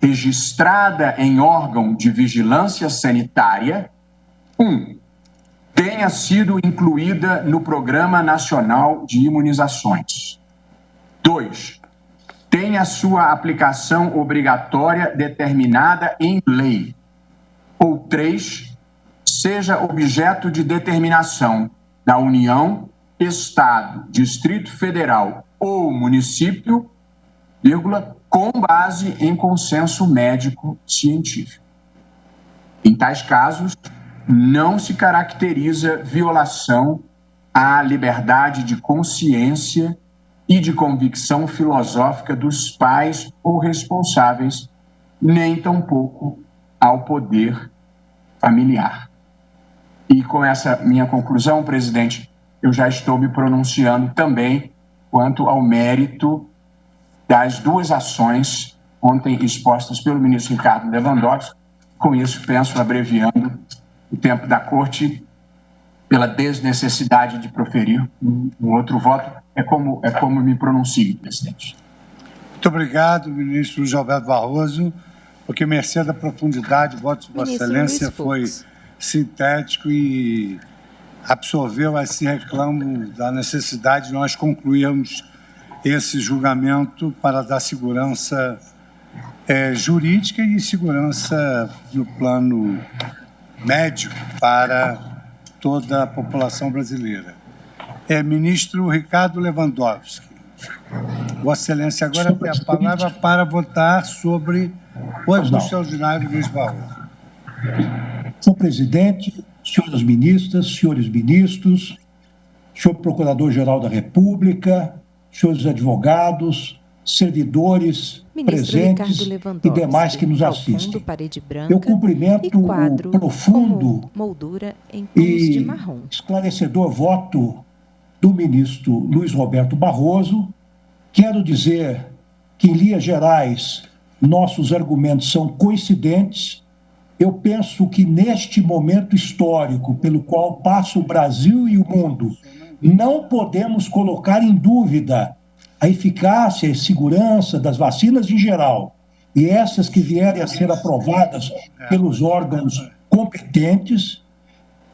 registrada em órgão de vigilância sanitária, tenha sido incluída no Programa Nacional de Imunizações. 2, tenha sua aplicação obrigatória determinada em lei. Ou 3, seja objeto de determinação da União, Estado, Distrito Federal ou município, com base em consenso médico-científico. Em tais casos, não se caracteriza violação à liberdade de consciência e de convicção filosófica dos pais ou responsáveis, nem tampouco ao poder familiar. E com essa minha conclusão, presidente, eu já estou me pronunciando também quanto ao mérito das duas ações ontem expostas pelo ministro Ricardo Lewandowski. Com isso, penso, abreviando o tempo da Corte, pela desnecessidade de proferir um outro voto, é como me pronuncio, presidente. Muito obrigado, ministro Luiz Roberto Barroso, porque, mercê da profundidade, o voto de Vossa Excelência foi sintético e absorveu esse reclamo da necessidade de nós concluirmos esse julgamento para dar segurança jurídica e segurança no plano médico para toda a população brasileira. Ministro Ricardo Lewandowski, Vossa Excelência agora tem a palavra para votar sobre o recurso extraordinário do ministro Barroso. Senhor presidente, senhoras ministras, senhores ministros, senhor Procurador-Geral da República, senhores advogados, servidores presentes e demais que nos assistem. Eu cumprimento o profundo e esclarecedor voto do ministro Luiz Roberto Barroso. Quero dizer que, em linhas gerais, nossos argumentos são coincidentes. Eu penso que, neste momento histórico pelo qual passa o Brasil e o mundo, não podemos colocar em dúvida a eficácia e segurança das vacinas em geral, e essas que vierem a ser aprovadas pelos órgãos competentes.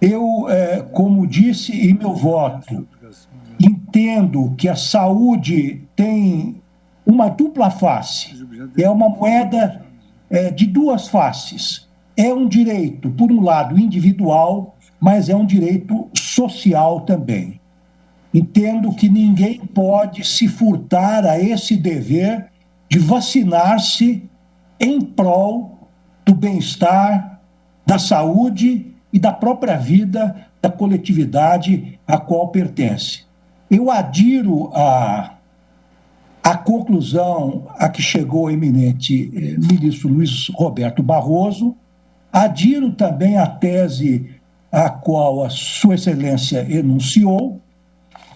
Eu, como disse em meu voto, entendo que a saúde tem uma dupla face, é uma moeda de duas faces. É um direito, por um lado, individual, mas é um direito social também. Entendo que ninguém pode se furtar a esse dever de vacinar-se em prol do bem-estar, da saúde e da própria vida da coletividade a qual pertence. Eu adiro à a conclusão a que chegou o eminente ministro Luiz Roberto Barroso. Adiro também a tese a qual a Sua Excelência enunciou.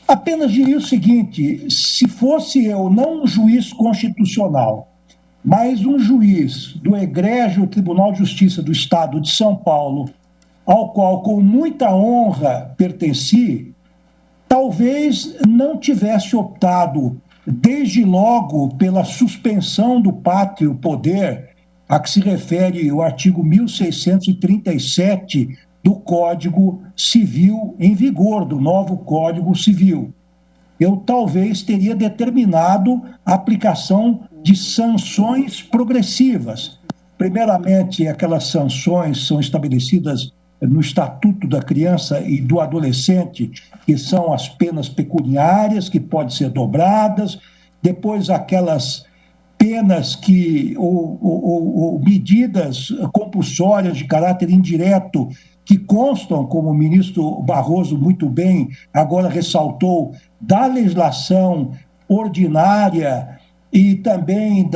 Apenas diria o seguinte: se fosse eu não um juiz constitucional, mas um juiz do egrégio Tribunal de Justiça do Estado de São Paulo, ao qual com muita honra pertenci, talvez não tivesse optado desde logo pela suspensão do pátrio poder, a que se refere o artigo 1637 do Código Civil em vigor, do novo Código Civil. Eu talvez teria determinado a aplicação de sanções progressivas. Primeiramente, aquelas sanções são estabelecidas no Estatuto da Criança e do Adolescente, que são as penas pecuniárias, que podem ser dobradas, depois aquelas penas ou medidas compulsórias de caráter indireto, que constam, como o ministro Barroso muito bem agora ressaltou, da legislação ordinária e também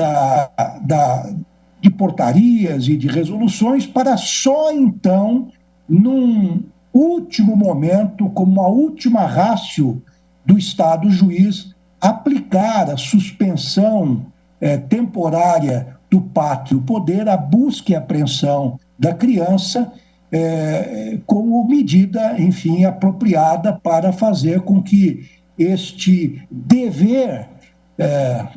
de portarias e de resoluções, para só então, num último momento, como a última ratio do Estado juiz, aplicar a suspensão temporária do pátrio poder, a busca e apreensão da criança, como medida, enfim, apropriada para fazer com que este dever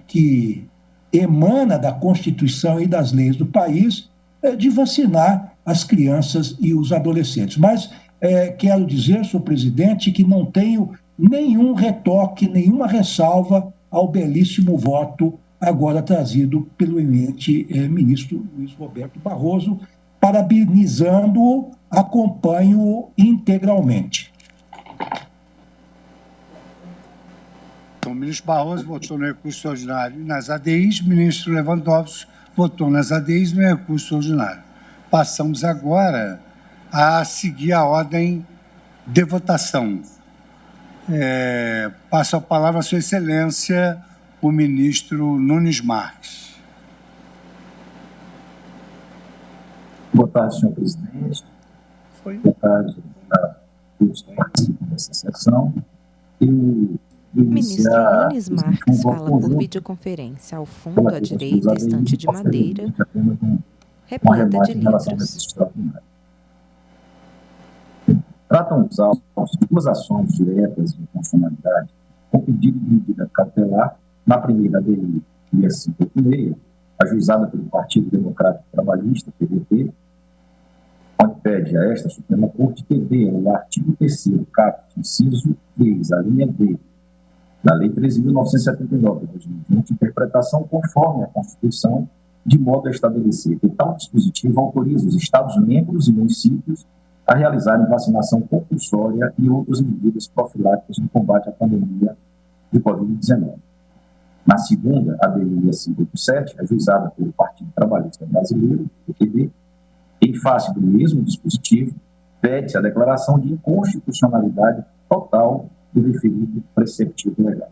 que emana da Constituição e das leis do país de vacinar as crianças e os adolescentes. Mas quero dizer, senhor presidente, que não tenho nenhum retoque, nenhuma ressalva ao belíssimo voto agora trazido pelo eminente ministro Luiz Roberto Barroso. Parabenizando-o, acompanho-o integralmente. O ministro Barroso votou no recurso ordinário e nas ADIs, o ministro Lewandowski votou nas ADIs e no recurso ordinário. Passamos agora a seguir a ordem de votação. Passo a palavra à Sua Excelência, o ministro Nunes Marques. Boa tarde, senhor presidente. Boa tarde a todos que participam dessa sessão. Ministro Nunes Marques fala por videoconferência. Ao fundo, à direita, estante de madeira, repleta de livros. Tratam os autos de duas ações diretas de constitucionalidade com pedido de medida cautelar na primeira ADI 656, ajuizada pelo Partido Democrático Trabalhista, PDT, onde pede a esta Suprema Corte que dê o artigo 3º, caput, inciso 3, a linha D, da Lei 13.979 de 2020, interpretação conforme a Constituição, de modo a estabelecer que tal dispositivo autoriza os Estados-membros e municípios a realizarem vacinação compulsória e outras medidas profiláticas no combate à pandemia de Covid-19. Na segunda, a ADI 687, ajuizada pelo Partido Trabalhista Brasileiro, PTB, em face do mesmo dispositivo, pede-se a declaração de inconstitucionalidade total do referido preceptivo legal.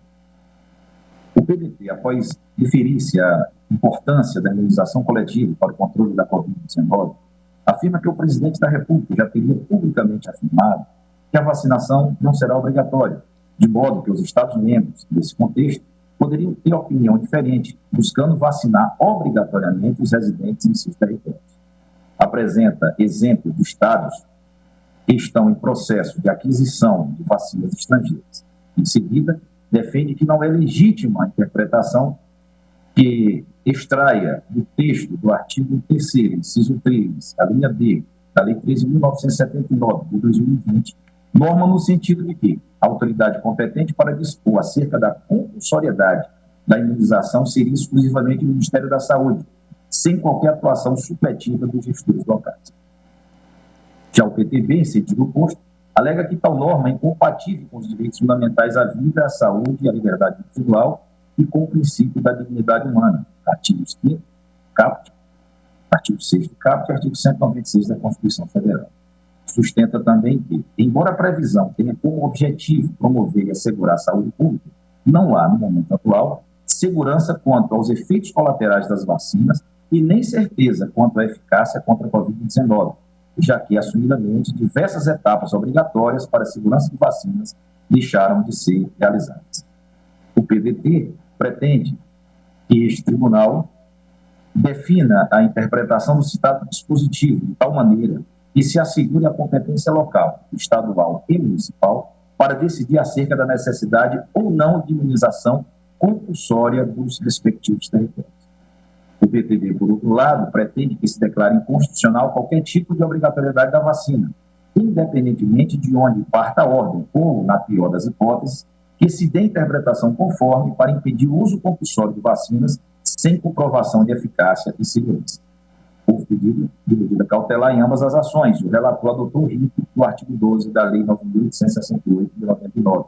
O PDT, após referir-se à importância da imunização coletiva para o controle da Covid-19, afirma que o presidente da República já teria publicamente afirmado que a vacinação não será obrigatória, de modo que os Estados-membros, nesse contexto, poderiam ter opinião diferente, buscando vacinar obrigatoriamente os residentes em seus territórios. Apresenta exemplo de estados que estão em processo de aquisição de vacinas estrangeiras. Em seguida, defende que não é legítima a interpretação que extraia do texto do artigo 3º, inciso 3, a linha D, da Lei 13.979, de 2020, norma no sentido de que a autoridade competente para dispor acerca da compulsoriedade da imunização seria exclusivamente o Ministério da Saúde, sem qualquer atuação supletiva dos gestores locais. Já o PTB, em sentido oposto, alega que tal norma é incompatível com os direitos fundamentais à vida, à saúde e à liberdade individual e com o princípio da dignidade humana, artigos 5º, caput, artigo 6º caput e artigo 196 da Constituição Federal. Sustenta também que, embora a previsão tenha como objetivo promover e assegurar a saúde pública, não há, no momento atual, segurança quanto aos efeitos colaterais das vacinas e nem certeza quanto à eficácia contra a Covid-19, já que, assumidamente, diversas etapas obrigatórias para a segurança de vacinas deixaram de ser realizadas. O PDT pretende que este tribunal defina a interpretação do citado dispositivo de tal maneira que se assegure a competência local, estadual e municipal para decidir acerca da necessidade ou não de imunização compulsória dos respectivos territórios. O PTB, por outro lado, pretende que se declare inconstitucional qualquer tipo de obrigatoriedade da vacina, independentemente de onde parta a ordem, ou, na pior das hipóteses, que se dê interpretação conforme para impedir o uso compulsório de vacinas sem comprovação de eficácia e segurança. Houve pedido de medida cautelar em ambas as ações. O relator adotou o rito do artigo 12 da Lei 9.868 de 99.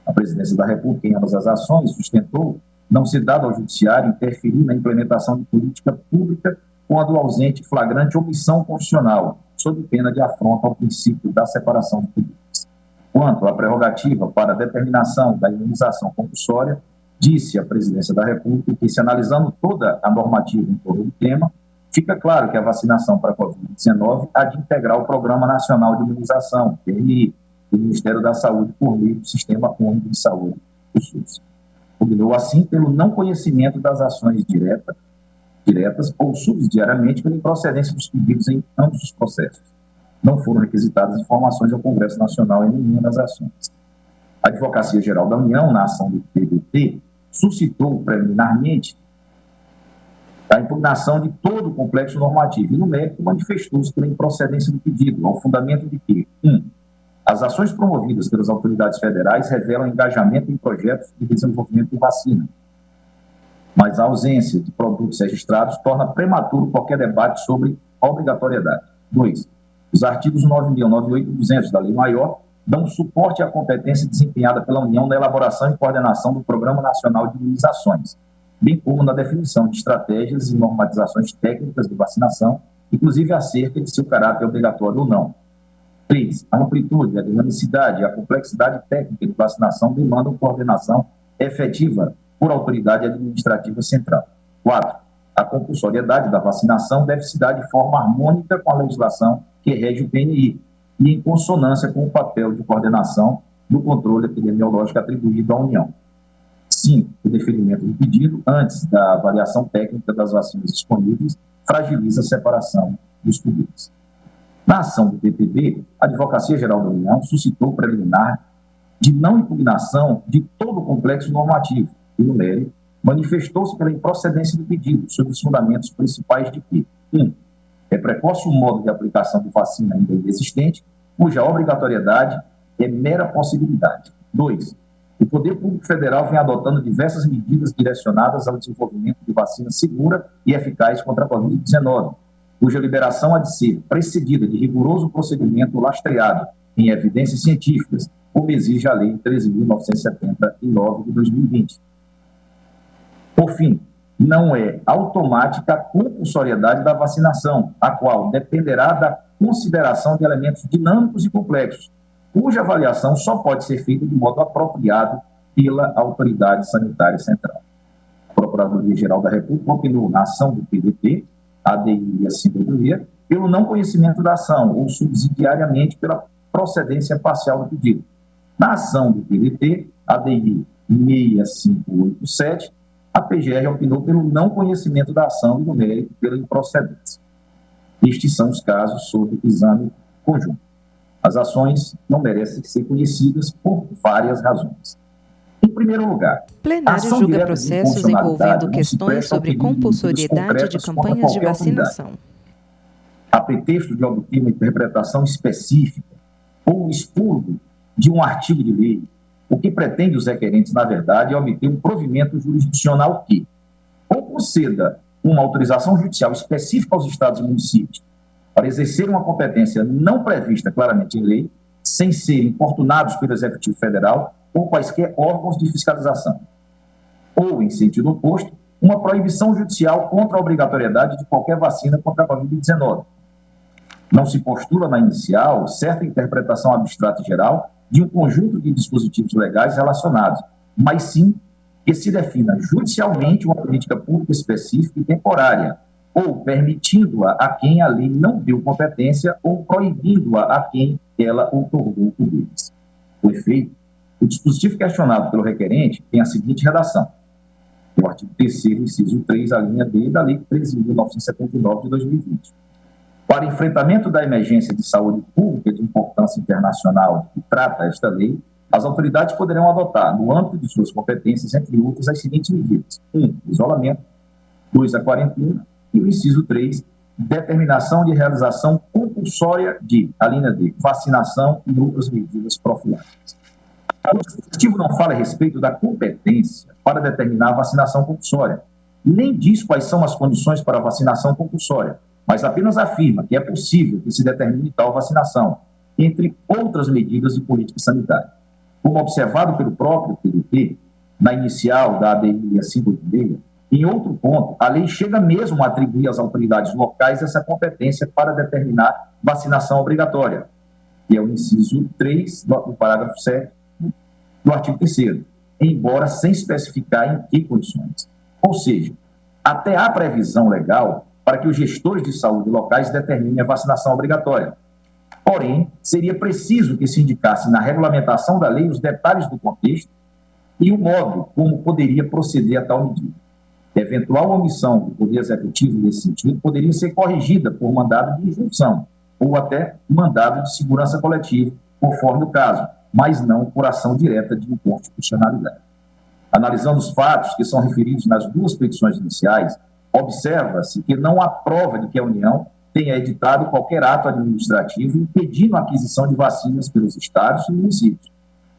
A Presidência da República, em ambas as ações, sustentou não ser dado ao Judiciário interferir na implementação de política pública quando ausente flagrante omissão constitucional, sob pena de afronta ao princípio da separação de poderes. Quanto à prerrogativa para a determinação da imunização compulsória, disse a Presidência da República que, se analisando toda a normativa em torno do tema, fica claro que a vacinação para a Covid-19 há de integrar o Programa Nacional de Imunização, PNI, do Ministério da Saúde, por meio do Sistema Único de Saúde, o SUS. Combinou assim pelo não conhecimento das ações diretas ou subsidiariamente pela improcedência dos pedidos em ambos os processos. Não foram requisitadas informações ao Congresso Nacional em nenhuma das ações. A Advocacia Geral da União, na ação do PDT, suscitou preliminarmente a impugnação de todo o complexo normativo e, no mérito, manifestou-se pela improcedência do pedido, ao fundamento de que, 1. As ações promovidas pelas autoridades federais revelam engajamento em projetos de desenvolvimento de vacina, mas a ausência de produtos registrados torna prematuro qualquer debate sobre obrigatoriedade. 2. Os artigos 9.098 e 200 da Lei Maior dão suporte à competência desempenhada pela União na elaboração e coordenação do Programa Nacional de Imunizações, bem como na definição de estratégias e normatizações técnicas de vacinação, inclusive acerca de seu caráter obrigatório ou não. 3. A amplitude, a dinamicidade e a complexidade técnica de vacinação demandam coordenação efetiva por autoridade administrativa central. 4. A compulsoriedade da vacinação deve se dar de forma harmônica com a legislação que rege o PNI e em consonância com o papel de coordenação do controle epidemiológico atribuído à União. 5. O deferimento do pedido antes da avaliação técnica das vacinas disponíveis fragiliza a separação dos poderes. Na ação do PPB, a Advocacia Geral da União suscitou preliminar de não impugnação de todo o complexo normativo e, no mérito, manifestou-se pela improcedência do pedido sobre os fundamentos principais de que 1. É precoce o modo de aplicação de vacina ainda inexistente, cuja obrigatoriedade é mera possibilidade. 2. O Poder Público Federal vem adotando diversas medidas direcionadas ao desenvolvimento de vacina segura e eficaz contra a Covid-19, cuja liberação há de ser precedida de rigoroso procedimento lastreado em evidências científicas, como exige a Lei 13.979 de 2020. Por fim, não é automática a compulsoriedade da vacinação, a qual dependerá da consideração de elementos dinâmicos e complexos, cuja avaliação só pode ser feita de modo apropriado pela Autoridade Sanitária Central. A Procuradoria-Geral da República opinou na ação do PDT, ADI e assim por diante, pelo não conhecimento da ação ou subsidiariamente pela procedência parcial do pedido. Na ação do PDT, ADI 6587, a PGR opinou pelo não conhecimento da ação e, no mérito, pela improcedência. Estes são os casos sob exame conjunto. As ações não merecem ser conhecidas por várias razões. Em primeiro lugar, plenário julga processos envolvendo questões sobre compulsoriedade de campanhas de vacinação. A pretexto de obter uma interpretação específica ou um expurgo de um artigo de lei, o que pretende os requerentes, na verdade, é obter um provimento jurisdicional que ou conceda uma autorização judicial específica aos estados e municípios para exercer uma competência não prevista claramente em lei, sem serem importunados pelo Executivo Federal ou quaisquer órgãos de fiscalização. Ou, em sentido oposto, uma proibição judicial contra a obrigatoriedade de qualquer vacina contra a Covid-19. Não se postula na inicial certa interpretação abstrata e geral de um conjunto de dispositivos legais relacionados, mas sim que se defina judicialmente uma política pública específica e temporária, ou permitindo-a a quem a lei não deu competência ou proibindo-a a quem ela outorgou poderes. Por efeito, o dispositivo questionado pelo requerente tem a seguinte redação: o artigo 3º, inciso 3, a linha D da Lei 13.979 de 2020. Para enfrentamento da emergência de saúde pública de importância internacional que trata esta lei, as autoridades poderão adotar, no âmbito de suas competências, entre outras, as seguintes medidas: 1. Isolamento. 2. A quarentena. E o inciso 3, determinação de realização compulsória de, a linha D, vacinação e outras medidas profiláticas. O dispositivo não fala a respeito da competência para determinar a vacinação compulsória, nem diz quais são as condições para a vacinação compulsória, mas apenas afirma que é possível que se determine tal vacinação, entre outras medidas de política sanitária. Como observado pelo próprio PDT, na inicial da ADI 586, em outro ponto, a lei chega mesmo a atribuir às autoridades locais essa competência para determinar vacinação obrigatória, que é o inciso 3 do parágrafo 7 do artigo 3º, embora sem especificar em que condições. Ou seja, até há previsão legal para que os gestores de saúde locais determinem a vacinação obrigatória. Porém, seria preciso que se indicasse na regulamentação da lei os detalhes do contexto e o modo como poderia proceder a tal medida. Eventual omissão do Poder Executivo nesse sentido poderia ser corrigida por mandado de injunção ou até mandado de segurança coletiva, conforme o caso, mas não por ação direta de inconstitucionalidade. Analisando os fatos que são referidos nas duas petições iniciais, observa-se que não há prova de que a União tenha editado qualquer ato administrativo impedindo a aquisição de vacinas pelos estados e municípios,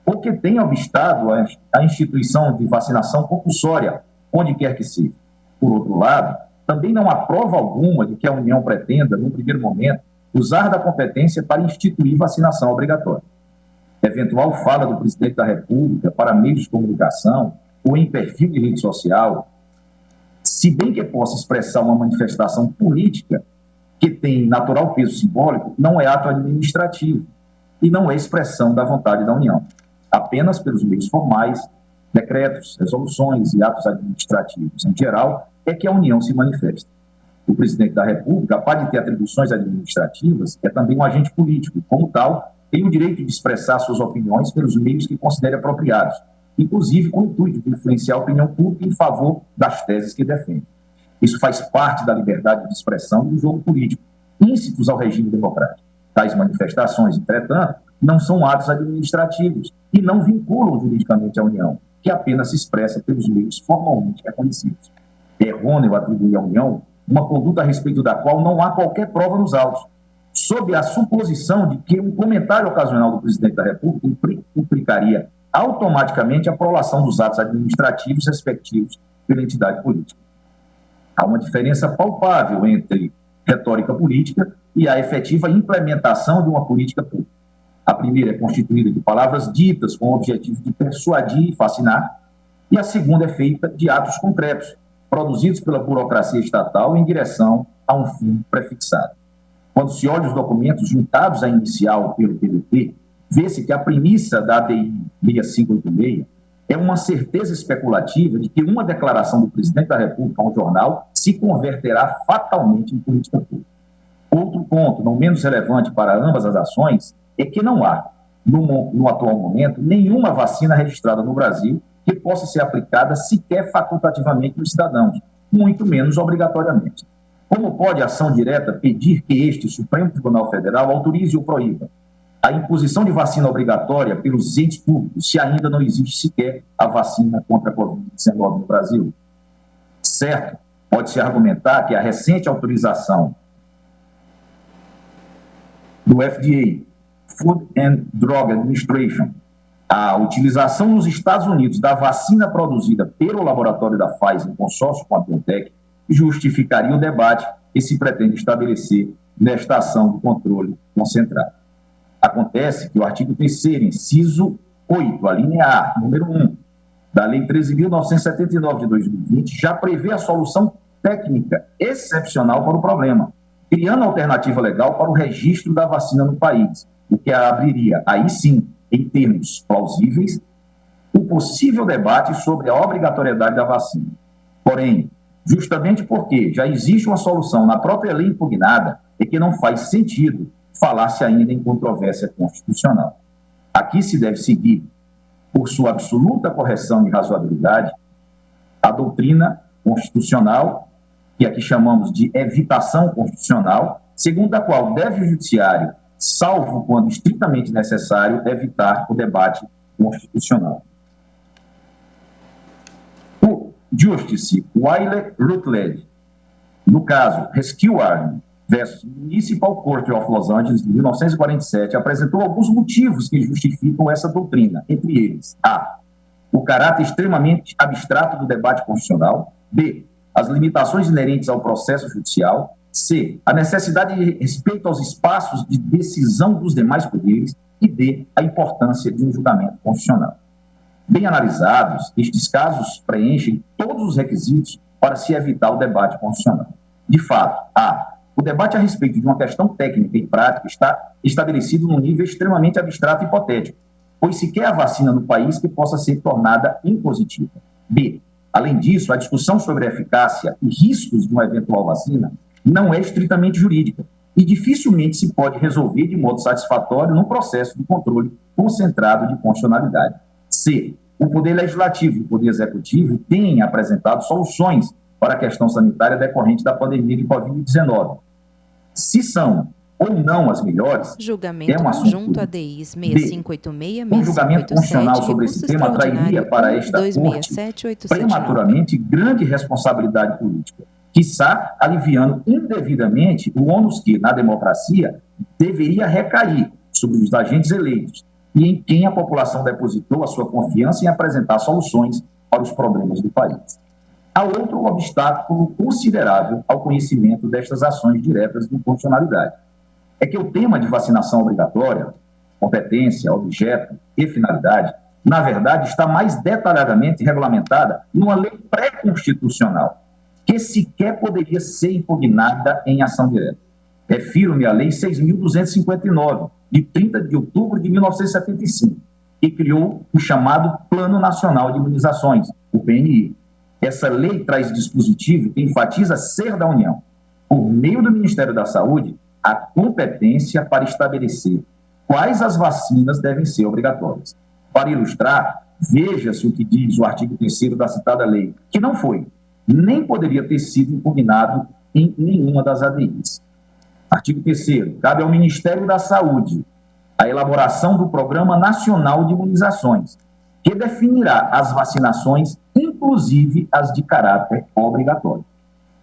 ou que tenha obstado a instituição de vacinação compulsória, onde quer que seja. Por outro lado, também não há prova alguma de que a União pretenda, no primeiro momento, usar da competência para instituir vacinação obrigatória. Eventual fala do presidente da República para meios de comunicação ou em perfil de rede social, se bem que possa expressar uma manifestação política que tem natural peso simbólico, não é ato administrativo e não é expressão da vontade da União. Apenas pelos meios formais, decretos, resoluções e atos administrativos em geral, é que a União se manifesta. O presidente da República, a par de ter atribuições administrativas, é também um agente político e, como tal, tem o direito de expressar suas opiniões pelos meios que considere apropriados, inclusive com o intuito de influenciar a opinião pública em favor das teses que defende. Isso faz parte da liberdade de expressão e do jogo político, íncitos ao regime democrático. Tais manifestações, entretanto, não são atos administrativos e não vinculam juridicamente a União, que apenas se expressa pelos meios formalmente reconhecidos. É errôneo atribuir à União uma conduta a respeito da qual não há qualquer prova nos autos, sob a suposição de que um comentário ocasional do presidente da República implicaria automaticamente a prolação dos atos administrativos respectivos pela entidade política. Há uma diferença palpável entre retórica política e a efetiva implementação de uma política pública. A primeira é constituída de palavras ditas com o objetivo de persuadir e fascinar, e a segunda é feita de atos concretos, produzidos pela burocracia estatal em direção a um fim prefixado. Quando se olha os documentos juntados à inicial pelo PDT, vê-se que a premissa da ADI 6586 é uma certeza especulativa de que uma declaração do presidente da República a um jornal se converterá fatalmente em política pública. Outro ponto, não menos relevante para ambas as ações, é que não há, no atual momento, nenhuma vacina registrada no Brasil que possa ser aplicada sequer facultativamente nos cidadãos, muito menos obrigatoriamente. Como pode a ação direta pedir que este Supremo Tribunal Federal autorize ou proíba a imposição de vacina obrigatória pelos entes públicos, se ainda não existe sequer a vacina contra a Covid-19 no Brasil? Certo, pode-se argumentar que a recente autorização do FDA, Food and Drug Administration, a utilização nos Estados Unidos da vacina produzida pelo laboratório da Pfizer em consórcio com a BioNTech justificaria o debate que se pretende estabelecer nesta ação de controle concentrado. Acontece que o artigo 3º, inciso 8, a linha A, número 1, da Lei 13.979 de 2020, já prevê a solução técnica excepcional para o problema, criando alternativa legal para o registro da vacina no país, o que abriria, aí sim, em termos plausíveis, o possível debate sobre a obrigatoriedade da vacina. Porém, justamente porque já existe uma solução na própria lei impugnada, é que não faz sentido falar-se ainda em controvérsia constitucional. Aqui se deve seguir, por sua absoluta correção e razoabilidade, a doutrina constitucional, que aqui chamamos de evitação constitucional, segundo a qual deve o judiciário, salvo quando estritamente necessário, evitar o debate constitucional. O Justice Wiley Rutledge, no caso Rescue Army versus Municipal Court of Los Angeles, de 1947, apresentou alguns motivos que justificam essa doutrina, entre eles: a. o caráter extremamente abstrato do debate constitucional; b. as limitações inerentes ao processo judicial; c. a necessidade de respeito aos espaços de decisão dos demais poderes; e d. a importância de um julgamento constitucional. Bem analisados, estes casos preenchem todos os requisitos para se evitar o debate constitucional. De fato, a. o debate a respeito de uma questão técnica e prática está estabelecido num nível extremamente abstrato e hipotético, pois sequer há vacina no país que possa ser tornada impositiva. B. além disso, a discussão sobre a eficácia e riscos de uma eventual vacina não é estritamente jurídica e dificilmente se pode resolver de modo satisfatório num processo de controle concentrado de constitucionalidade. C. o Poder Legislativo e o Poder Executivo têm apresentado soluções para a questão sanitária decorrente da pandemia de Covid-19. Se são ou não as melhores, julgamento é um assunto conjunto ADI 6586, um julgamento constitucional sobre esse tema trairia para esta Corte prematuramente grande responsabilidade política, quiçá aliviando indevidamente o ônus que, na democracia, deveria recair sobre os agentes eleitos e em quem a população depositou a sua confiança em apresentar soluções para os problemas do país. Há outro obstáculo considerável ao conhecimento destas ações diretas de inconstitucionalidade. É que o tema de vacinação obrigatória, competência, objeto e finalidade, na verdade, está mais detalhadamente regulamentada numa lei pré-constitucional, que sequer poderia ser impugnada em ação direta. Refiro-me à Lei 6.259, de 30 de outubro de 1975, que criou o chamado Plano Nacional de Imunizações, o PNI. Essa lei traz dispositivo que enfatiza ser da União, por meio do Ministério da Saúde, a competência para estabelecer quais as vacinas devem ser obrigatórias. Para ilustrar, veja-se o que diz o artigo 3º da citada lei, que não foi, nem poderia ter sido impugnado em nenhuma das ADIs. Artigo 3º. Cabe ao Ministério da Saúde a elaboração do Programa Nacional de Imunizações, que definirá as vacinações, inclusive as de caráter obrigatório.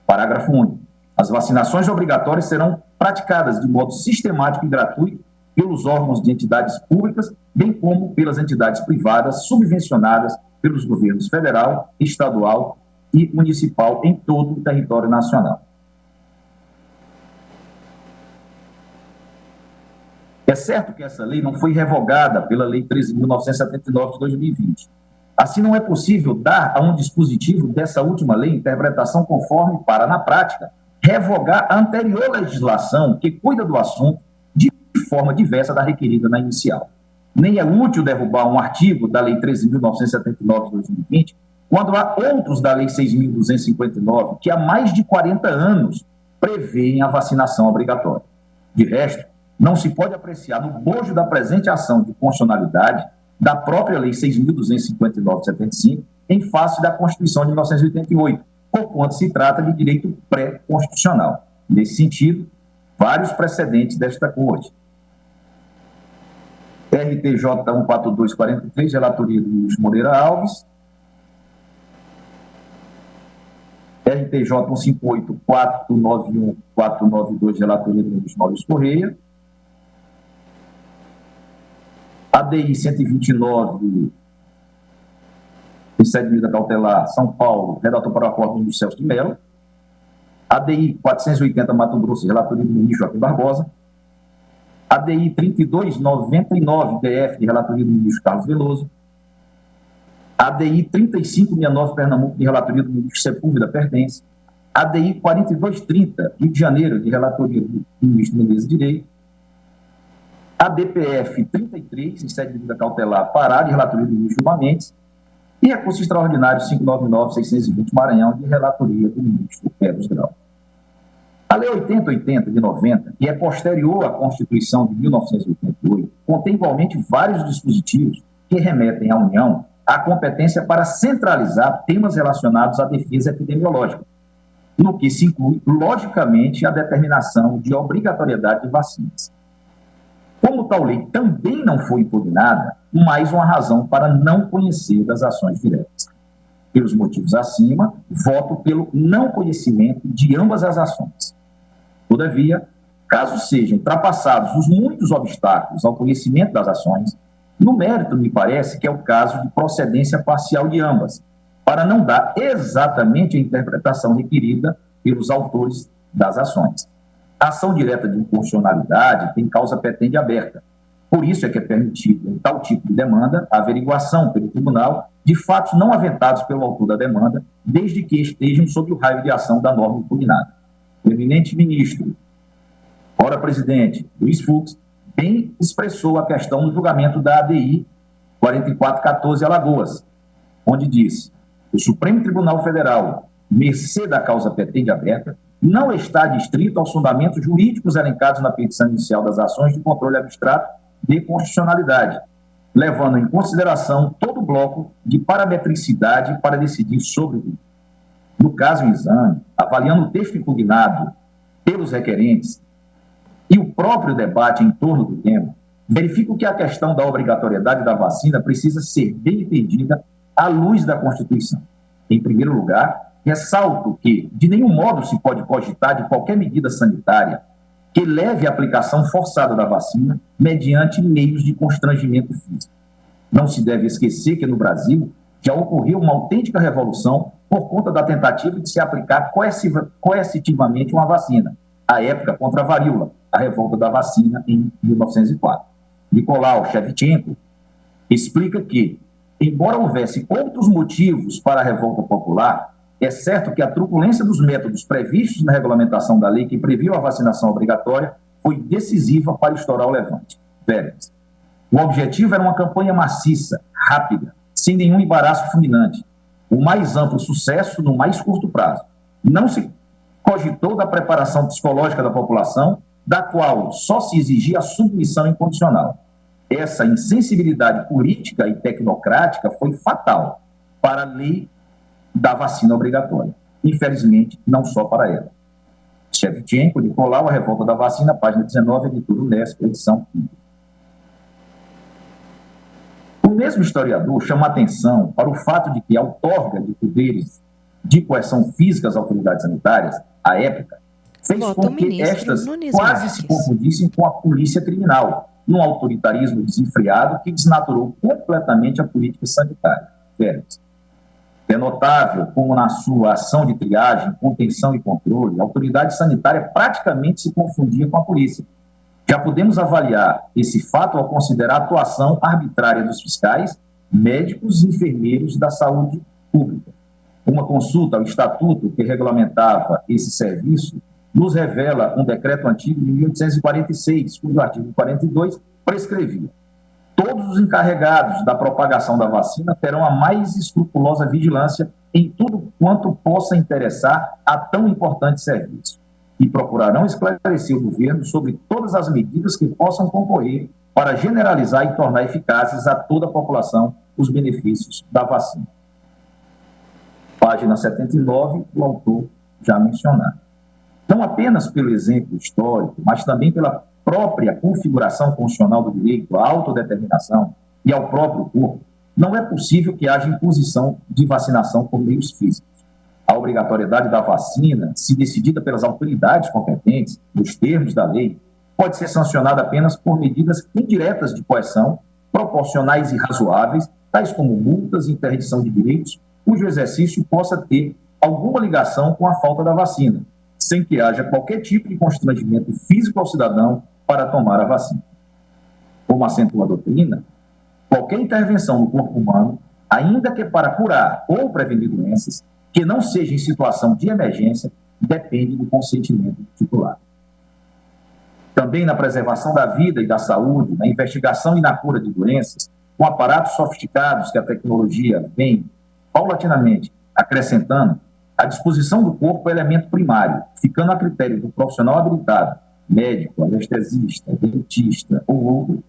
Parágrafo único. As vacinações obrigatórias serão praticadas de modo sistemático e gratuito pelos órgãos de entidades públicas, bem como pelas entidades privadas subvencionadas pelos governos federal, estadual e municipal em todo o território nacional. É certo que essa lei não foi revogada pela Lei 13.979 de 2020. Assim, não é possível dar a um dispositivo dessa última lei interpretação conforme para, na prática, revogar a anterior legislação que cuida do assunto de forma diversa da requerida na inicial. Nem é útil derrubar um artigo da Lei 13.979 de 2020, quando há outros da Lei 6.259, que há mais de 40 anos prevêem a vacinação obrigatória. De resto, não se pode apreciar no bojo da presente ação de constitucionalidade da própria Lei 6.259 de 75 em face da Constituição de 1988, porquanto se trata de direito pré-constitucional. Nesse sentido, vários precedentes desta Corte. RTJ 14243, relatoria do Luiz Moreira Alves. RTJ 158-491-492, relatoria do Luiz Maurício Correia. ADI 129, em sede de medida cautelar, São Paulo, redator para o acordo do Celso de Mello. ADI 480, Mato Grosso, relatoria do ministro Joaquim Barbosa. ADI 3299, DF, de relatoria do ministro Carlos Veloso. ADI 3569, Pernambuco, de relatoria do ministro Sepúlveda Pertence. ADI 4230, Rio de Janeiro, de relatoria do ministro Menezes Direito. a DPF 33, em sede de medida cautelar, parar de relatoria do ministro Gilmar Mendes, e recurso extraordinário 599-620 Maranhão, de relatoria do ministro Eros Grau. A Lei 8080 de 90, que é posterior à Constituição de 1988, contém igualmente vários dispositivos que remetem à União à competência para centralizar temas relacionados à defesa epidemiológica, no que se inclui, logicamente, a determinação de obrigatoriedade de vacinas. Como tal lei também não foi impugnada, mais uma razão para não conhecer das ações diretas. Pelos motivos acima, voto pelo não conhecimento de ambas as ações. Todavia, caso sejam ultrapassados os muitos obstáculos ao conhecimento das ações, no mérito me parece que é o caso de procedência parcial de ambas, para não dar exatamente a interpretação requerida pelos autores das ações. A ação direta de inconstitucionalidade tem causa petente aberta. Por isso é que é permitido, em tal tipo de demanda, a averiguação pelo tribunal de fatos não aventados pelo autor da demanda, desde que estejam sob o raio de ação da norma impugnada. O eminente ministro, ora presidente, Luiz Fux, bem expressou a questão no julgamento da ADI 4414 Alagoas, onde disse: o Supremo Tribunal Federal, mercê da causa petente aberta, não está adstrito aos fundamentos jurídicos elencados na petição inicial das ações de controle abstrato de constitucionalidade, levando em consideração todo o bloco de parametricidade para decidir sobre o tema. No caso em exame, avaliando o texto impugnado pelos requerentes e o próprio debate em torno do tema, verifico que a questão da obrigatoriedade da vacina precisa ser bem entendida à luz da Constituição. Em primeiro lugar, ressalto que, de nenhum modo se pode cogitar de qualquer medida sanitária que leve à aplicação forçada da vacina mediante meios de constrangimento físico. Não se deve esquecer que no Brasil já ocorreu uma autêntica revolução por conta da tentativa de se aplicar coercitivamente uma vacina, à época contra a varíola, a revolta da vacina em 1904. Nicolau Shevchenko explica que, embora houvesse outros motivos para a revolta popular, é certo que a truculência dos métodos previstos na regulamentação da lei que previu a vacinação obrigatória foi decisiva para estourar o levante. Férias. O objetivo era uma campanha maciça, rápida, sem nenhum embaraço fulminante, o mais amplo sucesso no mais curto prazo. Não se cogitou da preparação psicológica da população, da qual só se exigia a submissão incondicional. Essa insensibilidade política e tecnocrática foi fatal para a lei da vacina obrigatória. Infelizmente, não só para ela. Shevchenko, Nicolau, A Revolta da Vacina, página 19, editora Unesp, edição 5. O mesmo historiador chama atenção para o fato de que a outorga de poderes de coerção física às autoridades sanitárias, à época, fez com que estas quase se confundissem com a polícia criminal, num autoritarismo desenfreado que desnaturou completamente a política sanitária. Férias. É notável como na sua ação de triagem, contenção e controle, a autoridade sanitária praticamente se confundia com a polícia. Já podemos avaliar esse fato ao considerar a atuação arbitrária dos fiscais, médicos e enfermeiros da saúde pública. Uma consulta ao estatuto que regulamentava esse serviço nos revela um decreto antigo de 1846, cujo artigo 42 prescrevia: todos os encarregados da propagação da vacina terão a mais escrupulosa vigilância em tudo quanto possa interessar a tão importante serviço e procurarão esclarecer o governo sobre todas as medidas que possam concorrer para generalizar e tornar eficazes a toda a população os benefícios da vacina. Página 79, o autor já mencionado. Não apenas pelo exemplo histórico, mas também pela própria configuração constitucional do direito à autodeterminação e ao próprio corpo, não é possível que haja imposição de vacinação por meios físicos. A obrigatoriedade da vacina, se decidida pelas autoridades competentes, nos termos da lei, pode ser sancionada apenas por medidas indiretas de coerção, proporcionais e razoáveis, tais como multas e interdição de direitos, cujo exercício possa ter alguma ligação com a falta da vacina, sem que haja qualquer tipo de constrangimento físico ao cidadão para tomar a vacina. Como acentua a doutrina, qualquer intervenção no corpo humano, ainda que para curar ou prevenir doenças, que não seja em situação de emergência, depende do consentimento do titular. Também na preservação da vida e da saúde, na investigação e na cura de doenças, com aparatos sofisticados que a tecnologia vem paulatinamente acrescentando, a disposição do corpo é elemento primário, ficando a critério do profissional habilitado, médico, anestesista, dentista ou outro,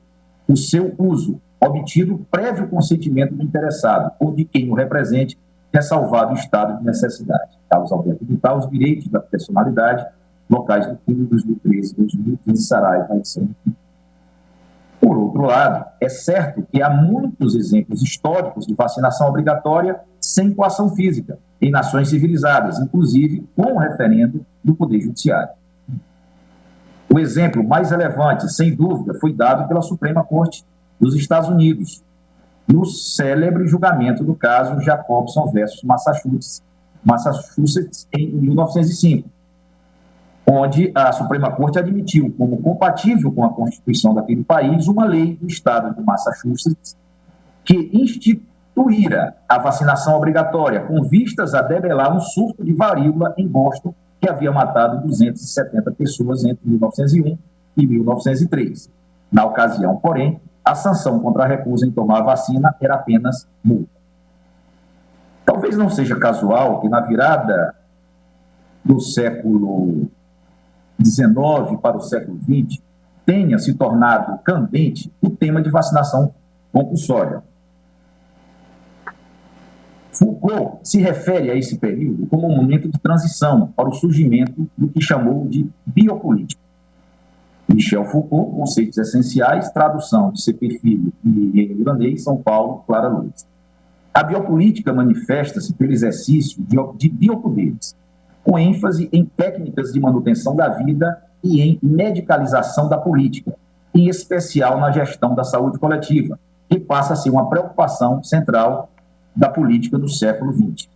o seu uso, obtido prévio consentimento do interessado ou de quem o represente, ressalvado o estado de necessidade. Carlos Alberto Vital, os direitos da personalidade, locais do crime 2013 e 2015, Saraiva e São Paulo. Por outro lado, é certo que há muitos exemplos históricos de vacinação obrigatória sem coação física, em nações civilizadas, inclusive com o referendo do Poder Judiciário. O exemplo mais relevante, sem dúvida, foi dado pela Suprema Corte dos Estados Unidos, no célebre julgamento do caso Jacobson versus Massachusetts, em 1905, onde a Suprema Corte admitiu como compatível com a Constituição daquele país uma lei do estado de Massachusetts que instituíra a vacinação obrigatória com vistas a debelar um surto de varíola em Boston que havia matado 270 pessoas entre 1901 e 1903. Na ocasião, porém, a sanção contra a recusa em tomar a vacina era apenas multa. Talvez não seja casual que na virada do século XIX para o século XX tenha se tornado candente o tema de vacinação compulsória. Foucault se refere a esse período como um momento de transição para o surgimento do que chamou de biopolítica. Michel Foucault, Conceitos Essenciais, tradução de C.P. Filho e Henri Grandet, São Paulo, Clara Luz. A biopolítica manifesta-se pelo exercício de biopoderes, com ênfase em técnicas de manutenção da vida e em medicalização da política, em especial na gestão da saúde coletiva, que passa a ser uma preocupação central da política do século XX.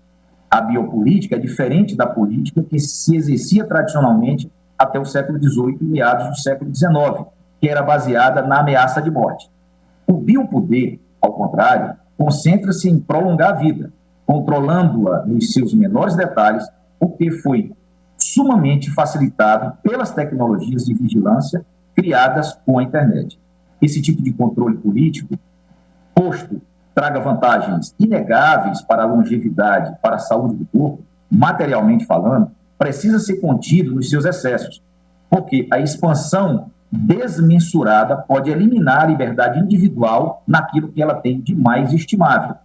A biopolítica é diferente da política que se exercia tradicionalmente até o século XVIII e meados do século XIX, que era baseada na ameaça de morte. O biopoder, ao contrário, concentra-se em prolongar a vida, controlando-a nos seus menores detalhes, o que foi sumamente facilitado pelas tecnologias de vigilância criadas com a internet. Esse tipo de controle político, posto traga vantagens inegáveis para a longevidade, para a saúde do corpo, materialmente falando, precisa ser contido nos seus excessos, porque a expansão desmensurada pode eliminar a liberdade individual naquilo que ela tem de mais estimável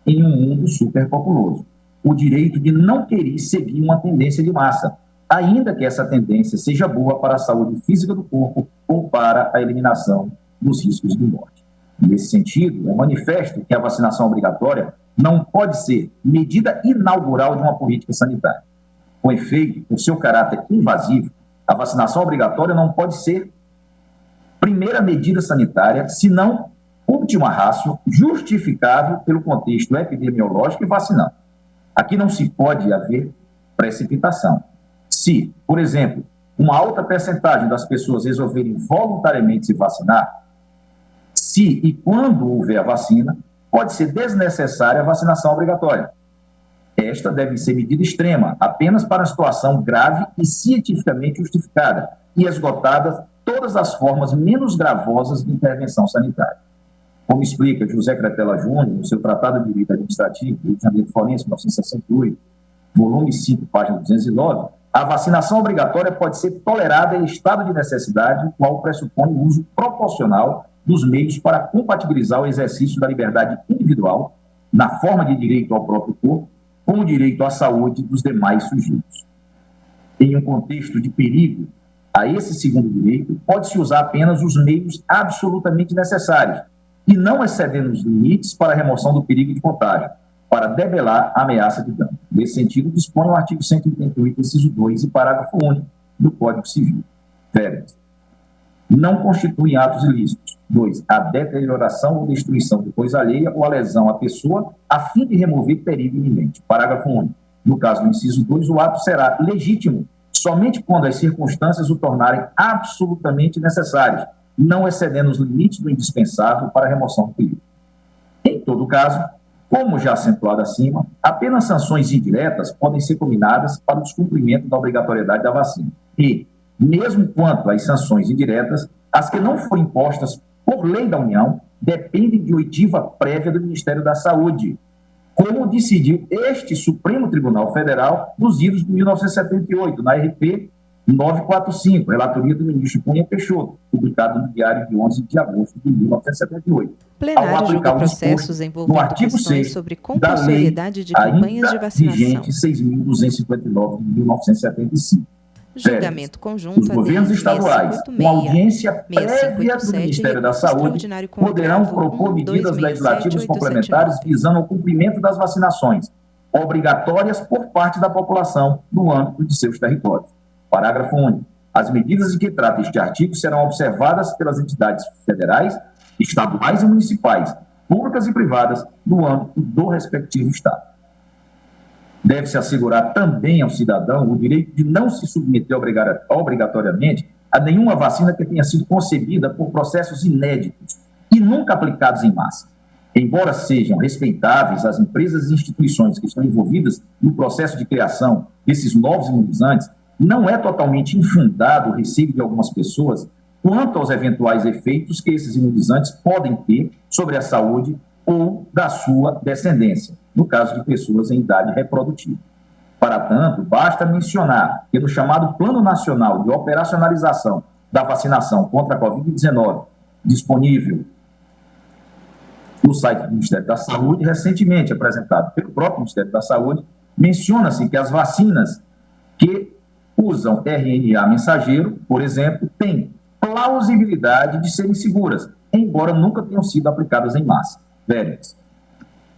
em um mundo superpopuloso. O direito de não querer seguir uma tendência de massa, ainda que essa tendência seja boa para a saúde física do corpo ou para a eliminação dos riscos de morte. Nesse sentido, é manifesto que a vacinação obrigatória não pode ser medida inaugural de uma política sanitária. Com efeito, por seu caráter invasivo, a vacinação obrigatória não pode ser primeira medida sanitária, senão última ratio, justificável pelo contexto epidemiológico e vacinal. Aqui não se pode haver precipitação. Se, por exemplo, uma alta percentagem das pessoas resolverem voluntariamente se vacinar, se e quando houver a vacina, pode ser desnecessária a vacinação obrigatória. Esta deve ser medida extrema, apenas para a situação grave e cientificamente justificada, e esgotadas todas as formas menos gravosas de intervenção sanitária. Como explica José Cretella Júnior, no seu Tratado de Direito Administrativo, Rio de Janeiro Forense, 1968, volume 5, página 209, a vacinação obrigatória pode ser tolerada em estado de necessidade, o qual pressupõe o uso proporcional dos meios para compatibilizar o exercício da liberdade individual, na forma de direito ao próprio corpo, com o direito à saúde dos demais sujeitos. Em um contexto de perigo a esse segundo direito, pode-se usar apenas os meios absolutamente necessários e não excedendo os limites para a remoção do perigo de contágio, para debelar a ameaça de dano. Nesse sentido, dispõe o artigo 188, inciso 2 e parágrafo único do Código Civil. Verbas. Não constituem atos ilícitos. 2. A deterioração ou destruição de coisa alheia ou a lesão à pessoa a fim de remover perigo iminente. Parágrafo único. No caso do inciso 2, o ato será legítimo somente quando as circunstâncias o tornarem absolutamente necessários, não excedendo os limites do indispensável para a remoção do perigo. Em todo caso, como já acentuado acima, apenas sanções indiretas podem ser combinadas para o descumprimento da obrigatoriedade da vacina. E, mesmo quanto às sanções indiretas, as que não forem impostas por lei da União dependem de oitiva prévia do Ministério da Saúde, como decidiu este Supremo Tribunal Federal nos idos de 1978, na RP 945, relatoria do ministro Cunha Peixoto, publicado no Diário de 11 de agosto de 1978. Plenário julga processos envolvendo questões sobre compulsoriedade de campanhas de vacinação. Vigente 6.259 de 1975. Julgamento conjunto os governos estaduais, com audiência prévia do Ministério da Saúde, poderão propor medidas legislativas complementares visando ao cumprimento das vacinações, obrigatórias por parte da população no âmbito de seus territórios. Parágrafo único. As medidas de que trata este artigo serão observadas pelas entidades federais, estaduais e municipais, públicas e privadas, no âmbito do respectivo Estado. Deve-se assegurar também ao cidadão o direito de não se submeter obrigatoriamente a nenhuma vacina que tenha sido concebida por processos inéditos e nunca aplicados em massa. Embora sejam respeitáveis as empresas e instituições que estão envolvidas no processo de criação desses novos imunizantes, não é totalmente infundado o receio de algumas pessoas quanto aos eventuais efeitos que esses imunizantes podem ter sobre a saúde ou da sua descendência, no caso de pessoas em idade reprodutiva. Para tanto, basta mencionar que no chamado Plano Nacional de Operacionalização da Vacinação contra a Covid-19, disponível no site do Ministério da Saúde, recentemente apresentado pelo próprio Ministério da Saúde, menciona-se que as vacinas que usam RNA mensageiro, por exemplo, têm plausibilidade de serem seguras, embora nunca tenham sido aplicadas em massa.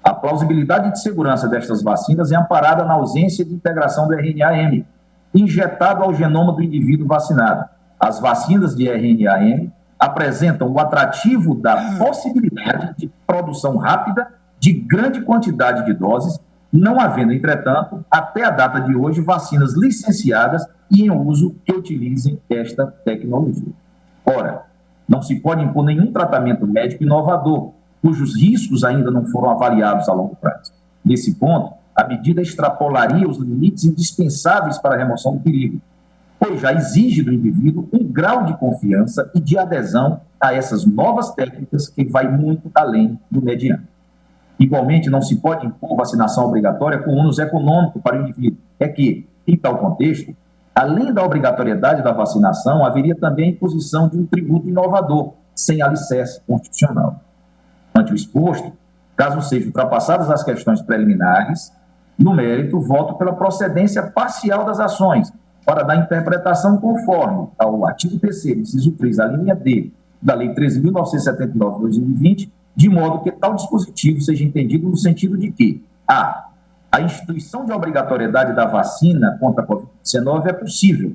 A plausibilidade de segurança destas vacinas é amparada na ausência de integração do RNA-M, injetado ao genoma do indivíduo vacinado. As vacinas de RNA-M apresentam o atrativo da possibilidade de produção rápida de grande quantidade de doses, não havendo, entretanto, até a data de hoje, vacinas licenciadas e em uso que utilizem esta tecnologia. Ora, não se pode impor nenhum tratamento médico inovador, cujos riscos ainda não foram avaliados a longo prazo. Nesse ponto, a medida extrapolaria os limites indispensáveis para a remoção do perigo, pois já exige do indivíduo um grau de confiança e de adesão a essas novas técnicas que vai muito além do mediano. Igualmente, não se pode impor vacinação obrigatória com ônus econômico para o indivíduo. É que, em tal contexto, além da obrigatoriedade da vacinação, haveria também a imposição de um tributo inovador, sem alicerce constitucional. Ante o exposto, caso sejam ultrapassadas as questões preliminares, no mérito, voto pela procedência parcial das ações, para dar interpretação conforme ao artigo 3º, inciso 3, a linha D, da Lei 13.979 de 2020, de modo que tal dispositivo seja entendido no sentido de que a instituição de obrigatoriedade da vacina contra a Covid-19 é possível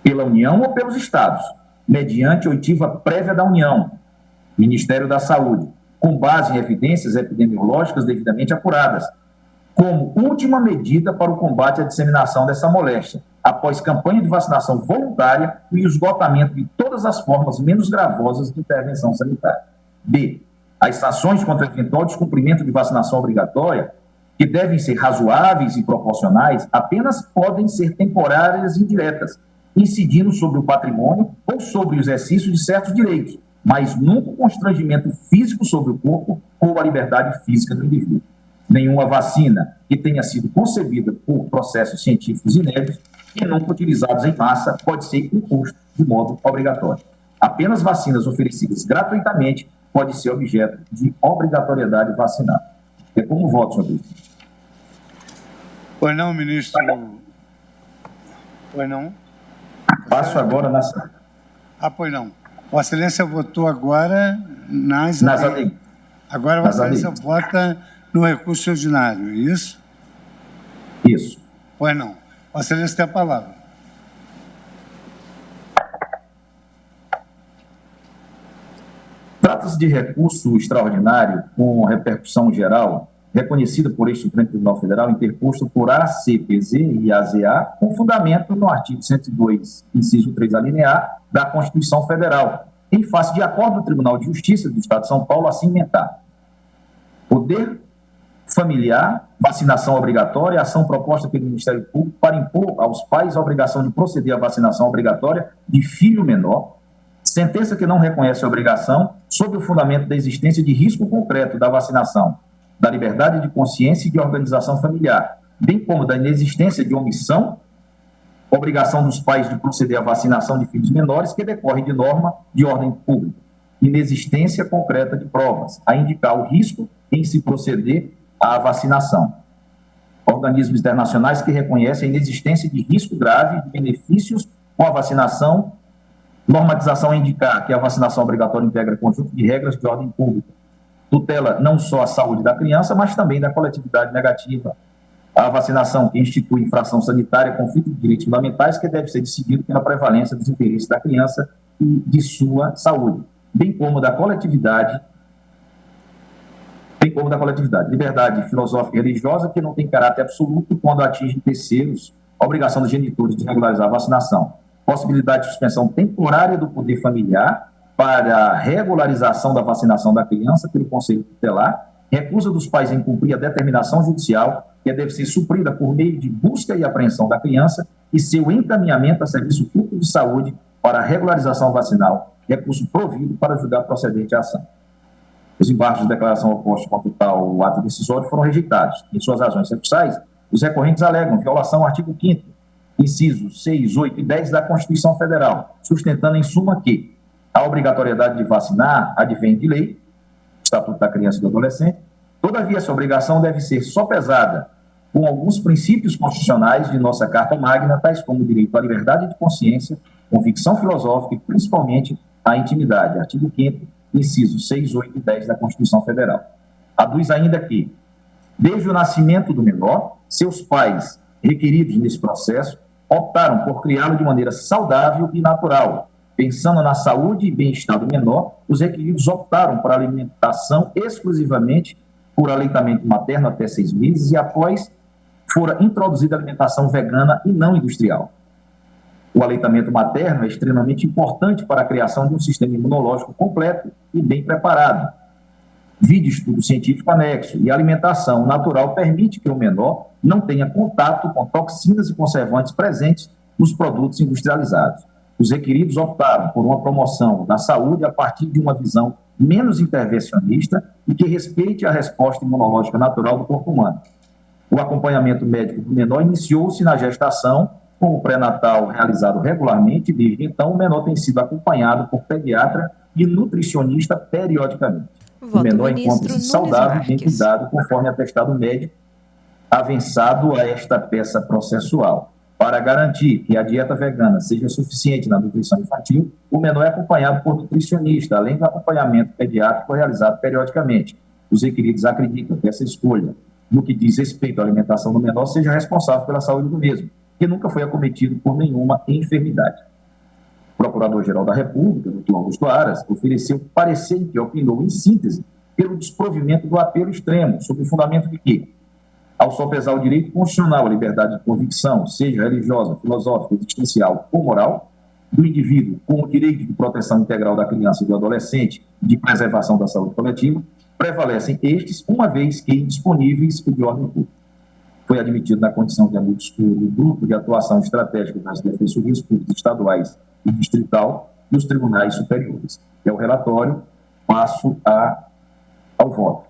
pela União ou pelos Estados, mediante oitiva prévia da União, Ministério da Saúde, com base em evidências epidemiológicas devidamente apuradas, como última medida para o combate à disseminação dessa moléstia, após campanha de vacinação voluntária e o esgotamento de todas as formas menos gravosas de intervenção sanitária. B. As sanções contra eventual descumprimento de vacinação obrigatória, que devem ser razoáveis e proporcionais, apenas podem ser temporárias e indiretas, incidindo sobre o patrimônio ou sobre o exercício de certos direitos, mas nunca o constrangimento físico sobre o corpo ou a liberdade física do indivíduo. Nenhuma vacina que tenha sido concebida por processos científicos inéditos e nunca utilizados em massa pode ser imposto de modo obrigatório. Apenas vacinas oferecidas gratuitamente podem ser objeto de obrigatoriedade vacinal. É como voto, senhor presidente. Pois não, ministro? Pois não? Passo agora na sala. Pois não. Vossa Excelência votou agora nas ADI. Agora Vossa Excelência vota no recurso ordinário, é isso? Isso. Pois não. Vossa Excelência tem a palavra. Trata-se de recurso extraordinário com repercussão geral, reconhecida por este Supremo Tribunal Federal, interposto por ACPZ e AZA, com fundamento no artigo 102, inciso 3, a linha A, da Constituição Federal, em face de acordo do Tribunal de Justiça do Estado de São Paulo, assim mentar. Poder familiar, vacinação obrigatória, ação proposta pelo Ministério Público para impor aos pais a obrigação de proceder à vacinação obrigatória de filho menor, sentença que não reconhece a obrigação sob o fundamento da existência de risco concreto da vacinação, da liberdade de consciência e de organização familiar, bem como da inexistência de omissão, obrigação dos pais de proceder à vacinação de filhos menores que decorre de norma de ordem pública, inexistência concreta de provas, a indicar o risco em se proceder à vacinação. Organismos internacionais que reconhecem a inexistência de risco grave de benefícios com a vacinação, normatização a indicar que a vacinação obrigatória integra conjunto de regras de ordem pública, tutela não só a saúde da criança, mas também da coletividade negativa. A vacinação que institui infração sanitária, conflito de direitos fundamentais, que deve ser decidido pela prevalência dos interesses da criança e de sua saúde, bem como da coletividade, liberdade filosófica e religiosa, que não tem caráter absoluto quando atinge terceiros, obrigação dos genitores de regularizar a vacinação, possibilidade de suspensão temporária do poder familiar para a regularização da vacinação da criança pelo Conselho Tutelar, recusa dos pais em cumprir a determinação judicial, que deve ser suprida por meio de busca e apreensão da criança e seu encaminhamento a serviço público de saúde para a regularização vacinal, recurso provido para julgar procedente a ação. Os embargos de declaração opostos contra o tal ato decisório foram rejeitados. Em suas razões recursais, os recorrentes alegam violação ao artigo 5º, incisos 6, 8 e 10 da Constituição Federal, sustentando em suma que a obrigatoriedade de vacinar advém de lei, Estatuto da Criança e do Adolescente. Todavia, essa obrigação deve ser sopesada com alguns princípios constitucionais de nossa Carta Magna, tais como o direito à liberdade de consciência, convicção filosófica e, principalmente, a intimidade. Artigo 5º, incisos 6, 8 e 10 da Constituição Federal. Aduz ainda que, desde o nascimento do menor, seus pais, requeridos nesse processo, optaram por criá-lo de maneira saudável e natural. Pensando na saúde e bem-estar do menor, os requeridos optaram por alimentação exclusivamente por aleitamento materno até 6 meses e após fora introduzida a alimentação vegana e não industrial. O aleitamento materno é extremamente importante para a criação de um sistema imunológico completo e bem preparado. Vide estudo científico anexo, e a alimentação natural permite que o menor não tenha contato com toxinas e conservantes presentes nos produtos industrializados. Os requeridos optaram por uma promoção da saúde a partir de uma visão menos intervencionista e que respeite a resposta imunológica natural do corpo humano. O acompanhamento médico do menor iniciou-se na gestação, com o pré-natal realizado regularmente, e desde então o menor tem sido acompanhado por pediatra e nutricionista periodicamente. O menor encontra-se saudável e bem cuidado, conforme atestado médico avançado a esta peça processual. Para garantir que a dieta vegana seja suficiente na nutrição infantil, o menor é acompanhado por nutricionista, além do acompanhamento pediátrico realizado periodicamente. Os requeridos acreditam que essa escolha, no que diz respeito à alimentação do menor, seja responsável pela saúde do mesmo, que nunca foi acometido por nenhuma enfermidade. O Procurador-Geral da República, Dr. Augusto Aras, ofereceu parecer em que opinou, em síntese, pelo desprovimento do apelo extremo, sob o fundamento de que, ao sopesar o direito constitucional à liberdade de convicção, seja religiosa, filosófica, existencial ou moral, do indivíduo com o direito de proteção integral da criança e do adolescente e de preservação da saúde coletiva, prevalecem estes, uma vez que indisponíveis de ordem pública. Foi admitido na condição de amigo do Grupo de Atuação Estratégica das Defensorias Públicas Estaduais e Distrital e os Tribunais Superiores. É o relatório, passo ao voto.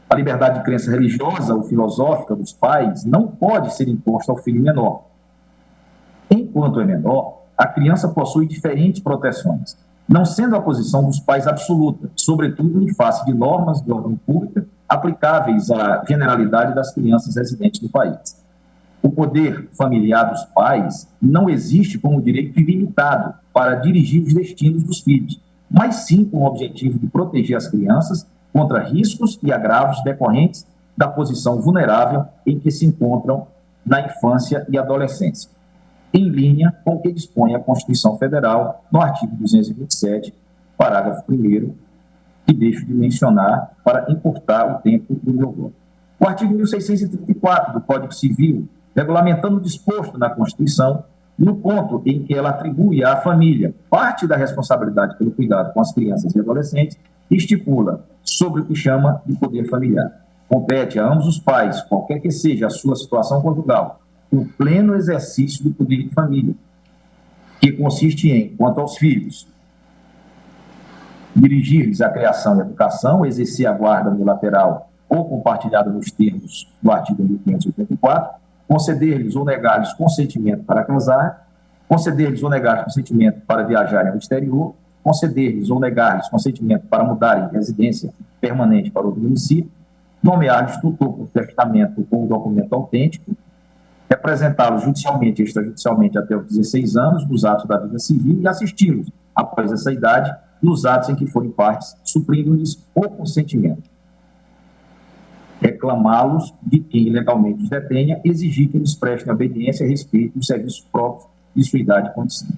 A liberdade de crença religiosa ou filosófica dos pais não pode ser imposta ao filho menor. Enquanto é menor, a criança possui diferentes proteções, não sendo a posição dos pais absoluta, sobretudo em face de normas de ordem pública aplicáveis à generalidade das crianças residentes no país. O poder familiar dos pais não existe como direito ilimitado para dirigir os destinos dos filhos, mas sim com o objetivo de proteger as crianças contra riscos e agravos decorrentes da posição vulnerável em que se encontram na infância e adolescência, em linha com o que dispõe a Constituição Federal no artigo 227, parágrafo 1º, que deixo de mencionar para encurtar o tempo do meu voto. O artigo 1634 do Código Civil, regulamentando o disposto na Constituição, no ponto em que ela atribui à família parte da responsabilidade pelo cuidado com as crianças e adolescentes, estipula sobre o que chama de poder familiar. compete a ambos os pais, qualquer que seja a sua situação conjugal, o pleno exercício do poder de família, que consiste em, quanto aos filhos, dirigir-lhes a criação e a educação, exercer a guarda unilateral ou compartilhada nos termos do artigo 1584, conceder-lhes ou negar-lhes consentimento para casar, conceder-lhes ou negar-lhes consentimento para viajarem ao exterior, conceder-lhes ou negar-lhes consentimento para mudarem de residência permanente para outro município, nomear-lhes tutor por testamento ou documento autêntico, representá-los judicialmente e extrajudicialmente até os 16 anos nos atos da vida civil e assisti-los, após essa idade, nos atos em que forem partes, suprindo-lhes o consentimento. Reclamá-los de quem legalmente os detenha, exigir que eles prestem obediência e respeito os serviços próprios de sua idade e condição.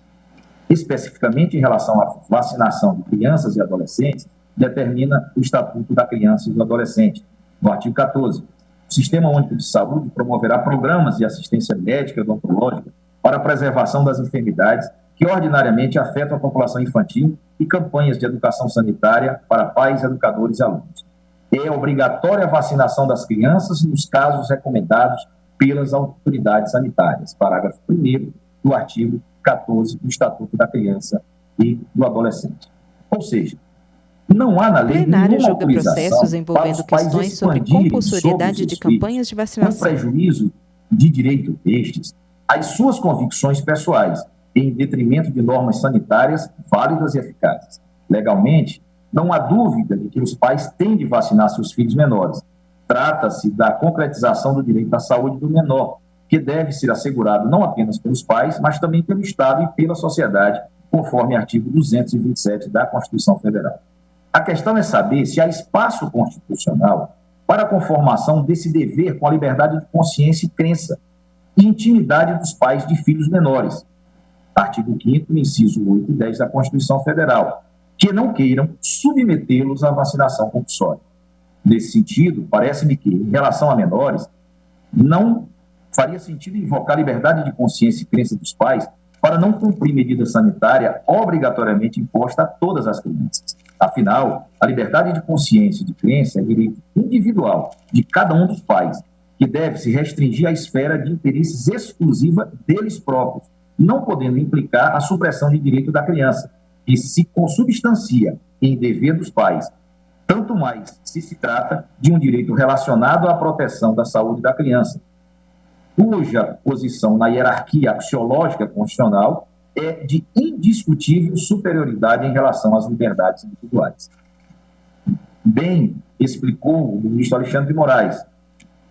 Especificamente em relação à vacinação de crianças e adolescentes, determina o Estatuto da Criança e do Adolescente, no artigo 14. O Sistema Único de Saúde promoverá programas de assistência médica e odontológica para a preservação das enfermidades que ordinariamente afetam a população infantil e campanhas de educação sanitária para pais, educadores e alunos. É obrigatória a vacinação das crianças nos casos recomendados pelas autoridades sanitárias. Parágrafo 1º do artigo 14 do Estatuto da Criança e do Adolescente. Ou seja, não há na lei plenário nenhuma julga autorização processos envolvendo questões sobre compulsoriedade de campanhas de vacinação. Com prejuízo de direito destes às suas convicções pessoais, em detrimento de normas sanitárias válidas e eficazes. Legalmente, não há dúvida de que os pais têm de vacinar seus filhos menores. Trata-se da concretização do direito à saúde do menor, que deve ser assegurado não apenas pelos pais, mas também pelo Estado e pela sociedade, conforme artigo 227 da Constituição Federal. A questão é saber se há espaço constitucional para a conformação desse dever com a liberdade de consciência e crença e intimidade dos pais de filhos menores. Artigo 5º, inciso 8 e 10 da Constituição Federal, que não queiram submetê-los à vacinação compulsória. Nesse sentido, parece-me que, em relação a menores, não faria sentido invocar a liberdade de consciência e crença dos pais para não cumprir medida sanitária obrigatoriamente imposta a todas as crianças. Afinal, a liberdade de consciência e de crença é direito individual de cada um dos pais, que deve se restringir à esfera de interesses exclusiva deles próprios, não podendo implicar a supressão de direito da criança, que se consubstancia em dever dos pais, tanto mais se se trata de um direito relacionado à proteção da saúde da criança, cuja posição na hierarquia axiológica constitucional é de indiscutível superioridade em relação às liberdades individuais. Bem explicou o ministro Alexandre de Moraes,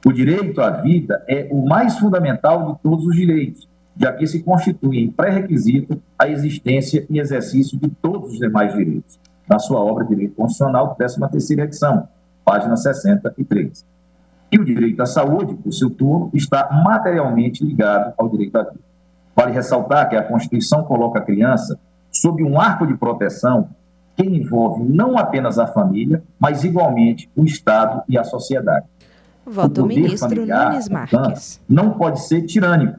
o direito à vida é o mais fundamental de todos os direitos, já que se constitui em pré-requisito a existência e exercício de todos os demais direitos, na sua obra Direito Constitucional, 13ª edição, página 63. E o direito à saúde, por seu turno, está materialmente ligado ao direito à vida. Vale ressaltar que a Constituição coloca a criança sob um arco de proteção que envolve não apenas a família, mas igualmente o Estado e a sociedade. Voto do ministro Nunes Marques. Não pode ser tirânico,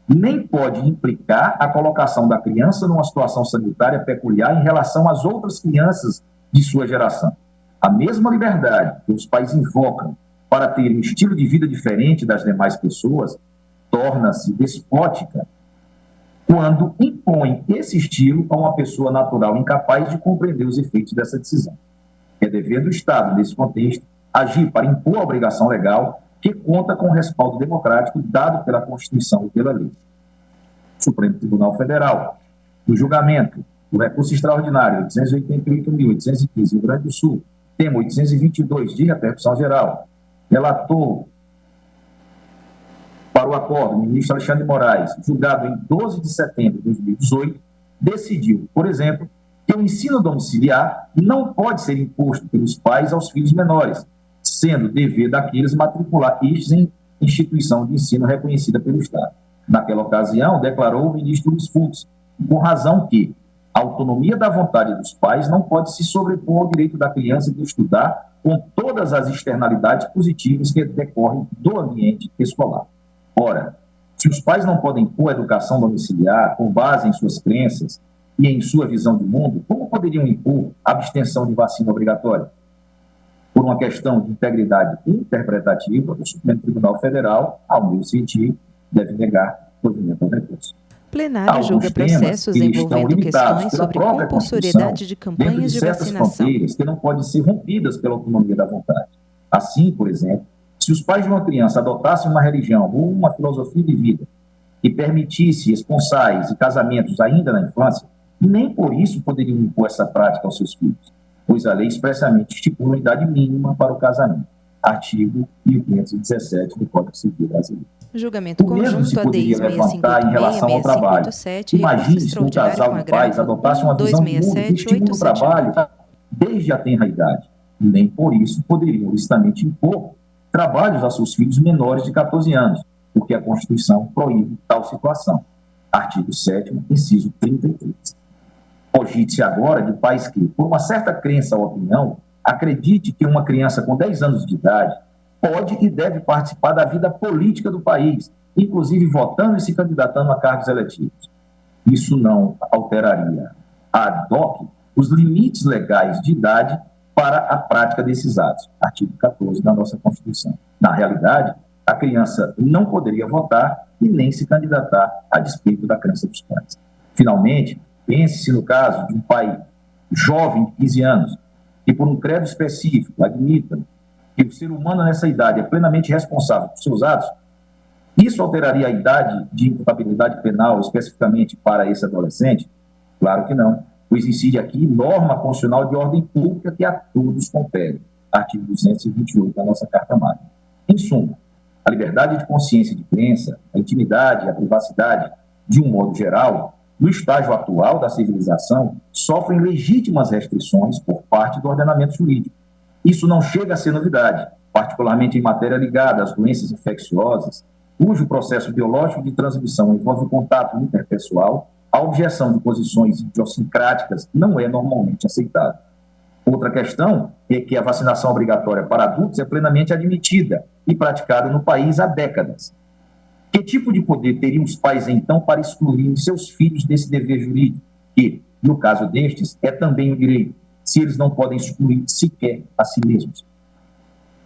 nem pode implicar a colocação da criança numa situação sanitária peculiar em relação às outras crianças de sua geração. A mesma liberdade que os pais invocam para ter um estilo de vida diferente das demais pessoas torna-se despótica quando impõe esse estilo a uma pessoa natural incapaz de compreender os efeitos dessa decisão. É dever do Estado, nesse contexto, agir para impor a obrigação legal que conta com o respaldo democrático dado pela Constituição e pela lei. Supremo Tribunal Federal, no julgamento do recurso extraordinário 888.815, Rio Grande do Sul, tema 822 de repercussão geral, relator para o acordo, o ministro Alexandre de Moraes, julgado em 12 de setembro de 2018, decidiu, por exemplo, que o ensino domiciliar não pode ser imposto pelos pais aos filhos menores, sendo dever daqueles matricular estes em instituição de ensino reconhecida pelo Estado. Naquela ocasião, declarou o ministro Luiz Fux, com razão que a autonomia da vontade dos pais não pode se sobrepor ao direito da criança de estudar com todas as externalidades positivas que decorrem do ambiente escolar. Ora, se os pais não podem impor a educação domiciliar com base em suas crenças e em sua visão de mundo, como poderiam impor a abstenção de vacina obrigatória? por uma questão de integridade interpretativa, o Supremo Tribunal Federal, ao meu sentir, deve negar o provimento ao recurso. Plenário julga processos envolvendo questões sobre compulsoriedade de campanhas de vacinação. Fronteiras que não podem ser rompidas pela autonomia da vontade. Assim, por exemplo, se os pais de uma criança adotassem uma religião ou uma filosofia de vida que permitisse esponsais e casamentos ainda na infância, nem por isso poderiam impor essa prática aos seus filhos, pois a lei expressamente estipula a idade mínima para o casamento. Artigo 1517 do Código Civil Brasileiro. Julgamento conjunto ADI 6586 em relação ao trabalho. 657, Imagine se um casal de pais adotasse uma visão de mundo que estimula o trabalho desde a tenra idade. Nem por isso poderiam licitamente impor trabalhos a seus filhos menores de 14 anos, porque a Constituição proíbe tal situação. Artigo 7º, inciso 33. Cogite-se agora de pais que, por uma certa crença ou opinião, acredite que uma criança com 10 anos de idade pode e deve participar da vida política do país, inclusive votando e se candidatando a cargos eletivos. Isso não alteraria ad hoc os limites legais de idade para a prática desses atos. Artigo 14 da nossa Constituição. Na realidade, a criança não poderia votar e nem se candidatar a despeito da crença dos pais. Finalmente, pense-se no caso de um pai jovem de 15 anos, que por um credo específico admita que o ser humano nessa idade é plenamente responsável por seus atos. Isso alteraria a idade de imputabilidade penal especificamente para esse adolescente? Claro que não, pois incide aqui norma constitucional de ordem pública que a todos compete. Artigo 228 da nossa Carta Magna. Em suma, a liberdade de consciência e de crença, a intimidade e a privacidade, de um modo geral, no estágio atual da civilização, sofrem legítimas restrições por parte do ordenamento jurídico. Isso não chega a ser novidade, particularmente em matéria ligada às doenças infecciosas, cujo processo biológico de transmissão envolve contato interpessoal. A objeção de posições idiosincráticas não é normalmente aceitada. Outra questão é que a vacinação obrigatória para adultos é plenamente admitida e praticada no país há décadas. Que tipo de poder teriam os pais, então, para excluírem seus filhos desse dever jurídico, que, no caso destes, é também um direito, se eles não podem excluir sequer a si mesmos?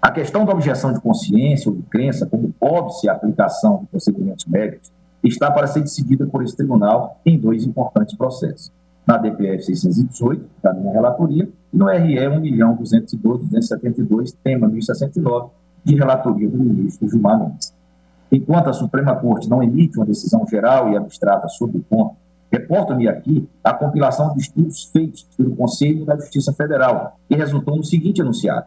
A questão da objeção de consciência ou de crença, como pode-se a aplicação de procedimentos médicos, está para ser decidida por esse tribunal em 2 importantes processos. Na DPF 618, da minha relatoria, e no RE 1.212.272, tema 1069, de relatoria do ministro Gilmar Mendes. Enquanto a Suprema Corte não emite uma decisão geral e abstrata sobre o ponto, reporto-me aqui a compilação de estudos feitos pelo Conselho da Justiça Federal, que resultou no seguinte enunciado.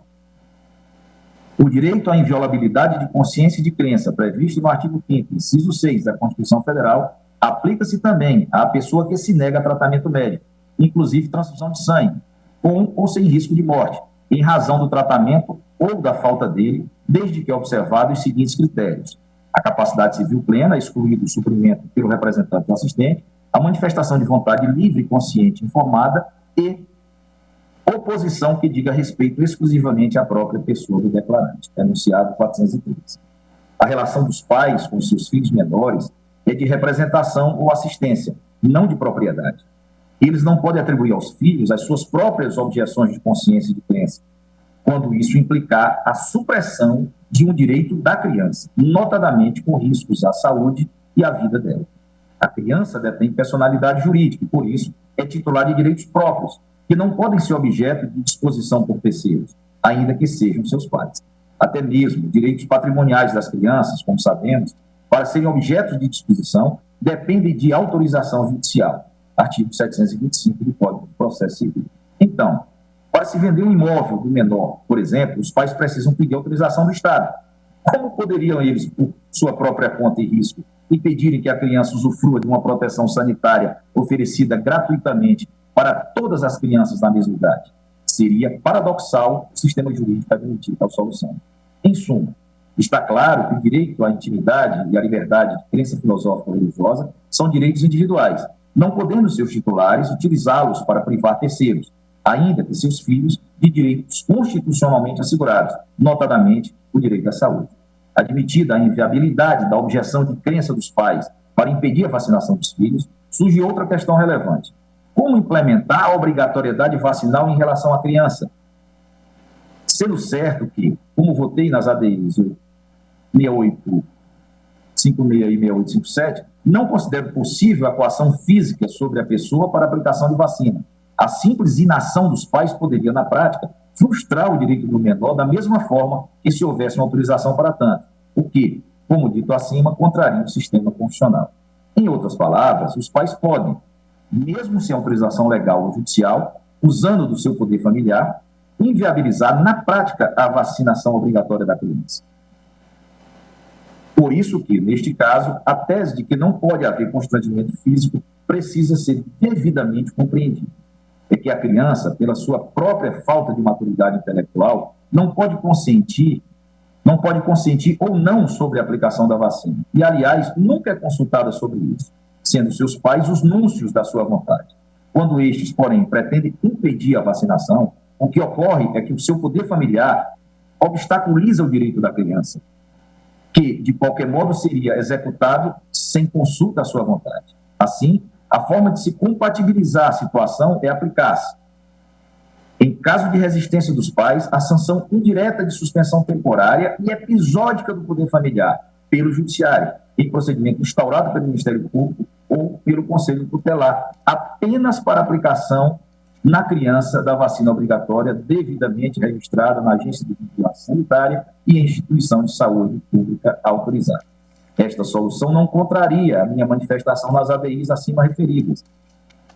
O direito à inviolabilidade de consciência e de crença, previsto no artigo 5º, inciso 6 da Constituição Federal, aplica-se também à pessoa que se nega a tratamento médico, inclusive transfusão de sangue, com ou sem risco de morte, em razão do tratamento ou da falta dele, desde que observados os seguintes critérios: a capacidade civil plena, excluído o suprimento pelo representante do assistente, a manifestação de vontade livre, consciente, informada e oposição que diga respeito exclusivamente à própria pessoa do declarante. Enunciado 413. A relação dos pais com os seus filhos menores é de representação ou assistência, não de propriedade. Eles não podem atribuir aos filhos as suas próprias objeções de consciência e de crença, quando isso implicar a supressão de um direito da criança, notadamente com riscos à saúde e à vida dela. A criança detém personalidade jurídica e, por isso, é titular de direitos próprios, que não podem ser objeto de disposição por terceiros, ainda que sejam seus pais. Até mesmo direitos patrimoniais das crianças, como sabemos, para serem objetos de disposição, dependem de autorização judicial. Artigo 725 do Código de Processo Civil. Então, para se vender um imóvel do menor, por exemplo, os pais precisam pedir autorização do Estado. Como poderiam eles, por sua própria conta e risco, impedirem que a criança usufrua de uma proteção sanitária oferecida gratuitamente para todas as crianças da mesma idade? Seria paradoxal o sistema jurídico admitir tal solução. Em suma, está claro que o direito à intimidade e à liberdade de crença filosófica ou religiosa são direitos individuais, não podendo seus titulares utilizá-los para privar terceiros, ainda que seus filhos, de direitos constitucionalmente assegurados, notadamente o direito à saúde. Admitida a inviabilidade da objeção de crença dos pais para impedir a vacinação dos filhos, surge outra questão relevante. Como implementar a obrigatoriedade vacinal em relação à criança? Sendo certo que, como votei nas ADIs 6856 e 6857, não considero possível a coação física sobre a pessoa para a aplicação de vacina. A simples inação dos pais poderia, na prática, frustrar o direito do menor da mesma forma que se houvesse uma autorização para tanto, o que, como dito acima, contraria o sistema constitucional. Em outras palavras, os pais podem, mesmo sem autorização legal ou judicial, usando do seu poder familiar, inviabilizar na prática a vacinação obrigatória da criança. Por isso que, neste caso, a tese de que não pode haver constrangimento físico precisa ser devidamente compreendida. É que a criança, pela sua própria falta de maturidade intelectual, não pode consentir ou não sobre a aplicação da vacina. E, aliás, nunca é consultada sobre isso, sendo seus pais os núncios da sua vontade. Quando estes, porém, pretendem impedir a vacinação, o que ocorre é que o seu poder familiar obstaculiza o direito da criança, que, de qualquer modo, seria executado sem consulta à sua vontade. Assim, a forma de se compatibilizar a situação é aplicar-se, em caso de resistência dos pais, a sanção indireta de suspensão temporária e episódica do poder familiar pelo judiciário, em procedimento instaurado pelo Ministério Público ou pelo Conselho Tutelar, apenas para aplicação na criança da vacina obrigatória devidamente registrada na Agência de Vigilância Sanitária e em instituição de saúde pública autorizada. Esta solução não contraria a minha manifestação nas ADIs acima referidas,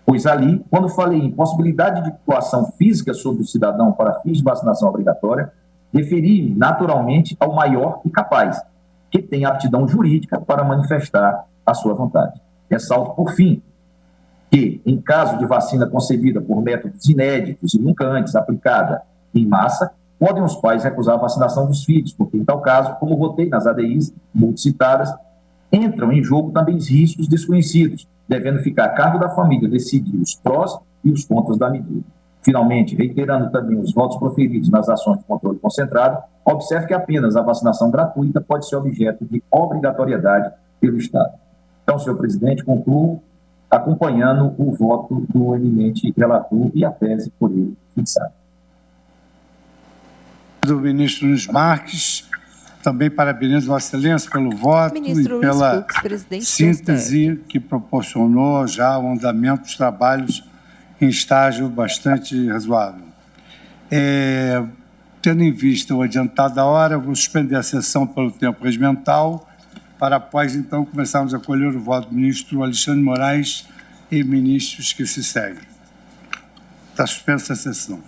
pois ali, quando falei em possibilidade de coação física sobre o cidadão para fins de vacinação obrigatória, referi-me naturalmente ao maior e capaz, que tem aptidão jurídica para manifestar a sua vontade. Ressalto, por fim, que, em caso de vacina concebida por métodos inéditos e nunca antes aplicada em massa, podem os pais recusar a vacinação dos filhos, porque, em tal caso, como votei nas ADIs multicitadas, entram em jogo também os riscos desconhecidos, devendo ficar a cargo da família decidir os prós e os contras da medida. Finalmente, reiterando também os votos proferidos nas ações de controle concentrado, observe que apenas a vacinação gratuita pode ser objeto de obrigatoriedade pelo Estado. Então, senhor presidente, concluo acompanhando o voto do eminente relator e a tese por ele fixada. Do ministro Nunes Marques, também parabenizo Vossa Excelência pelo voto Ministro e pela Luiz Fux, presidente síntese que proporcionou já o andamento dos trabalhos em estágio bastante razoável. Tendo em vista o adiantado da hora, vou suspender a sessão pelo tempo regimental, para após, então, começarmos a colher o voto do ministro Alexandre Moraes e ministros que se seguem. Está suspensa a sessão.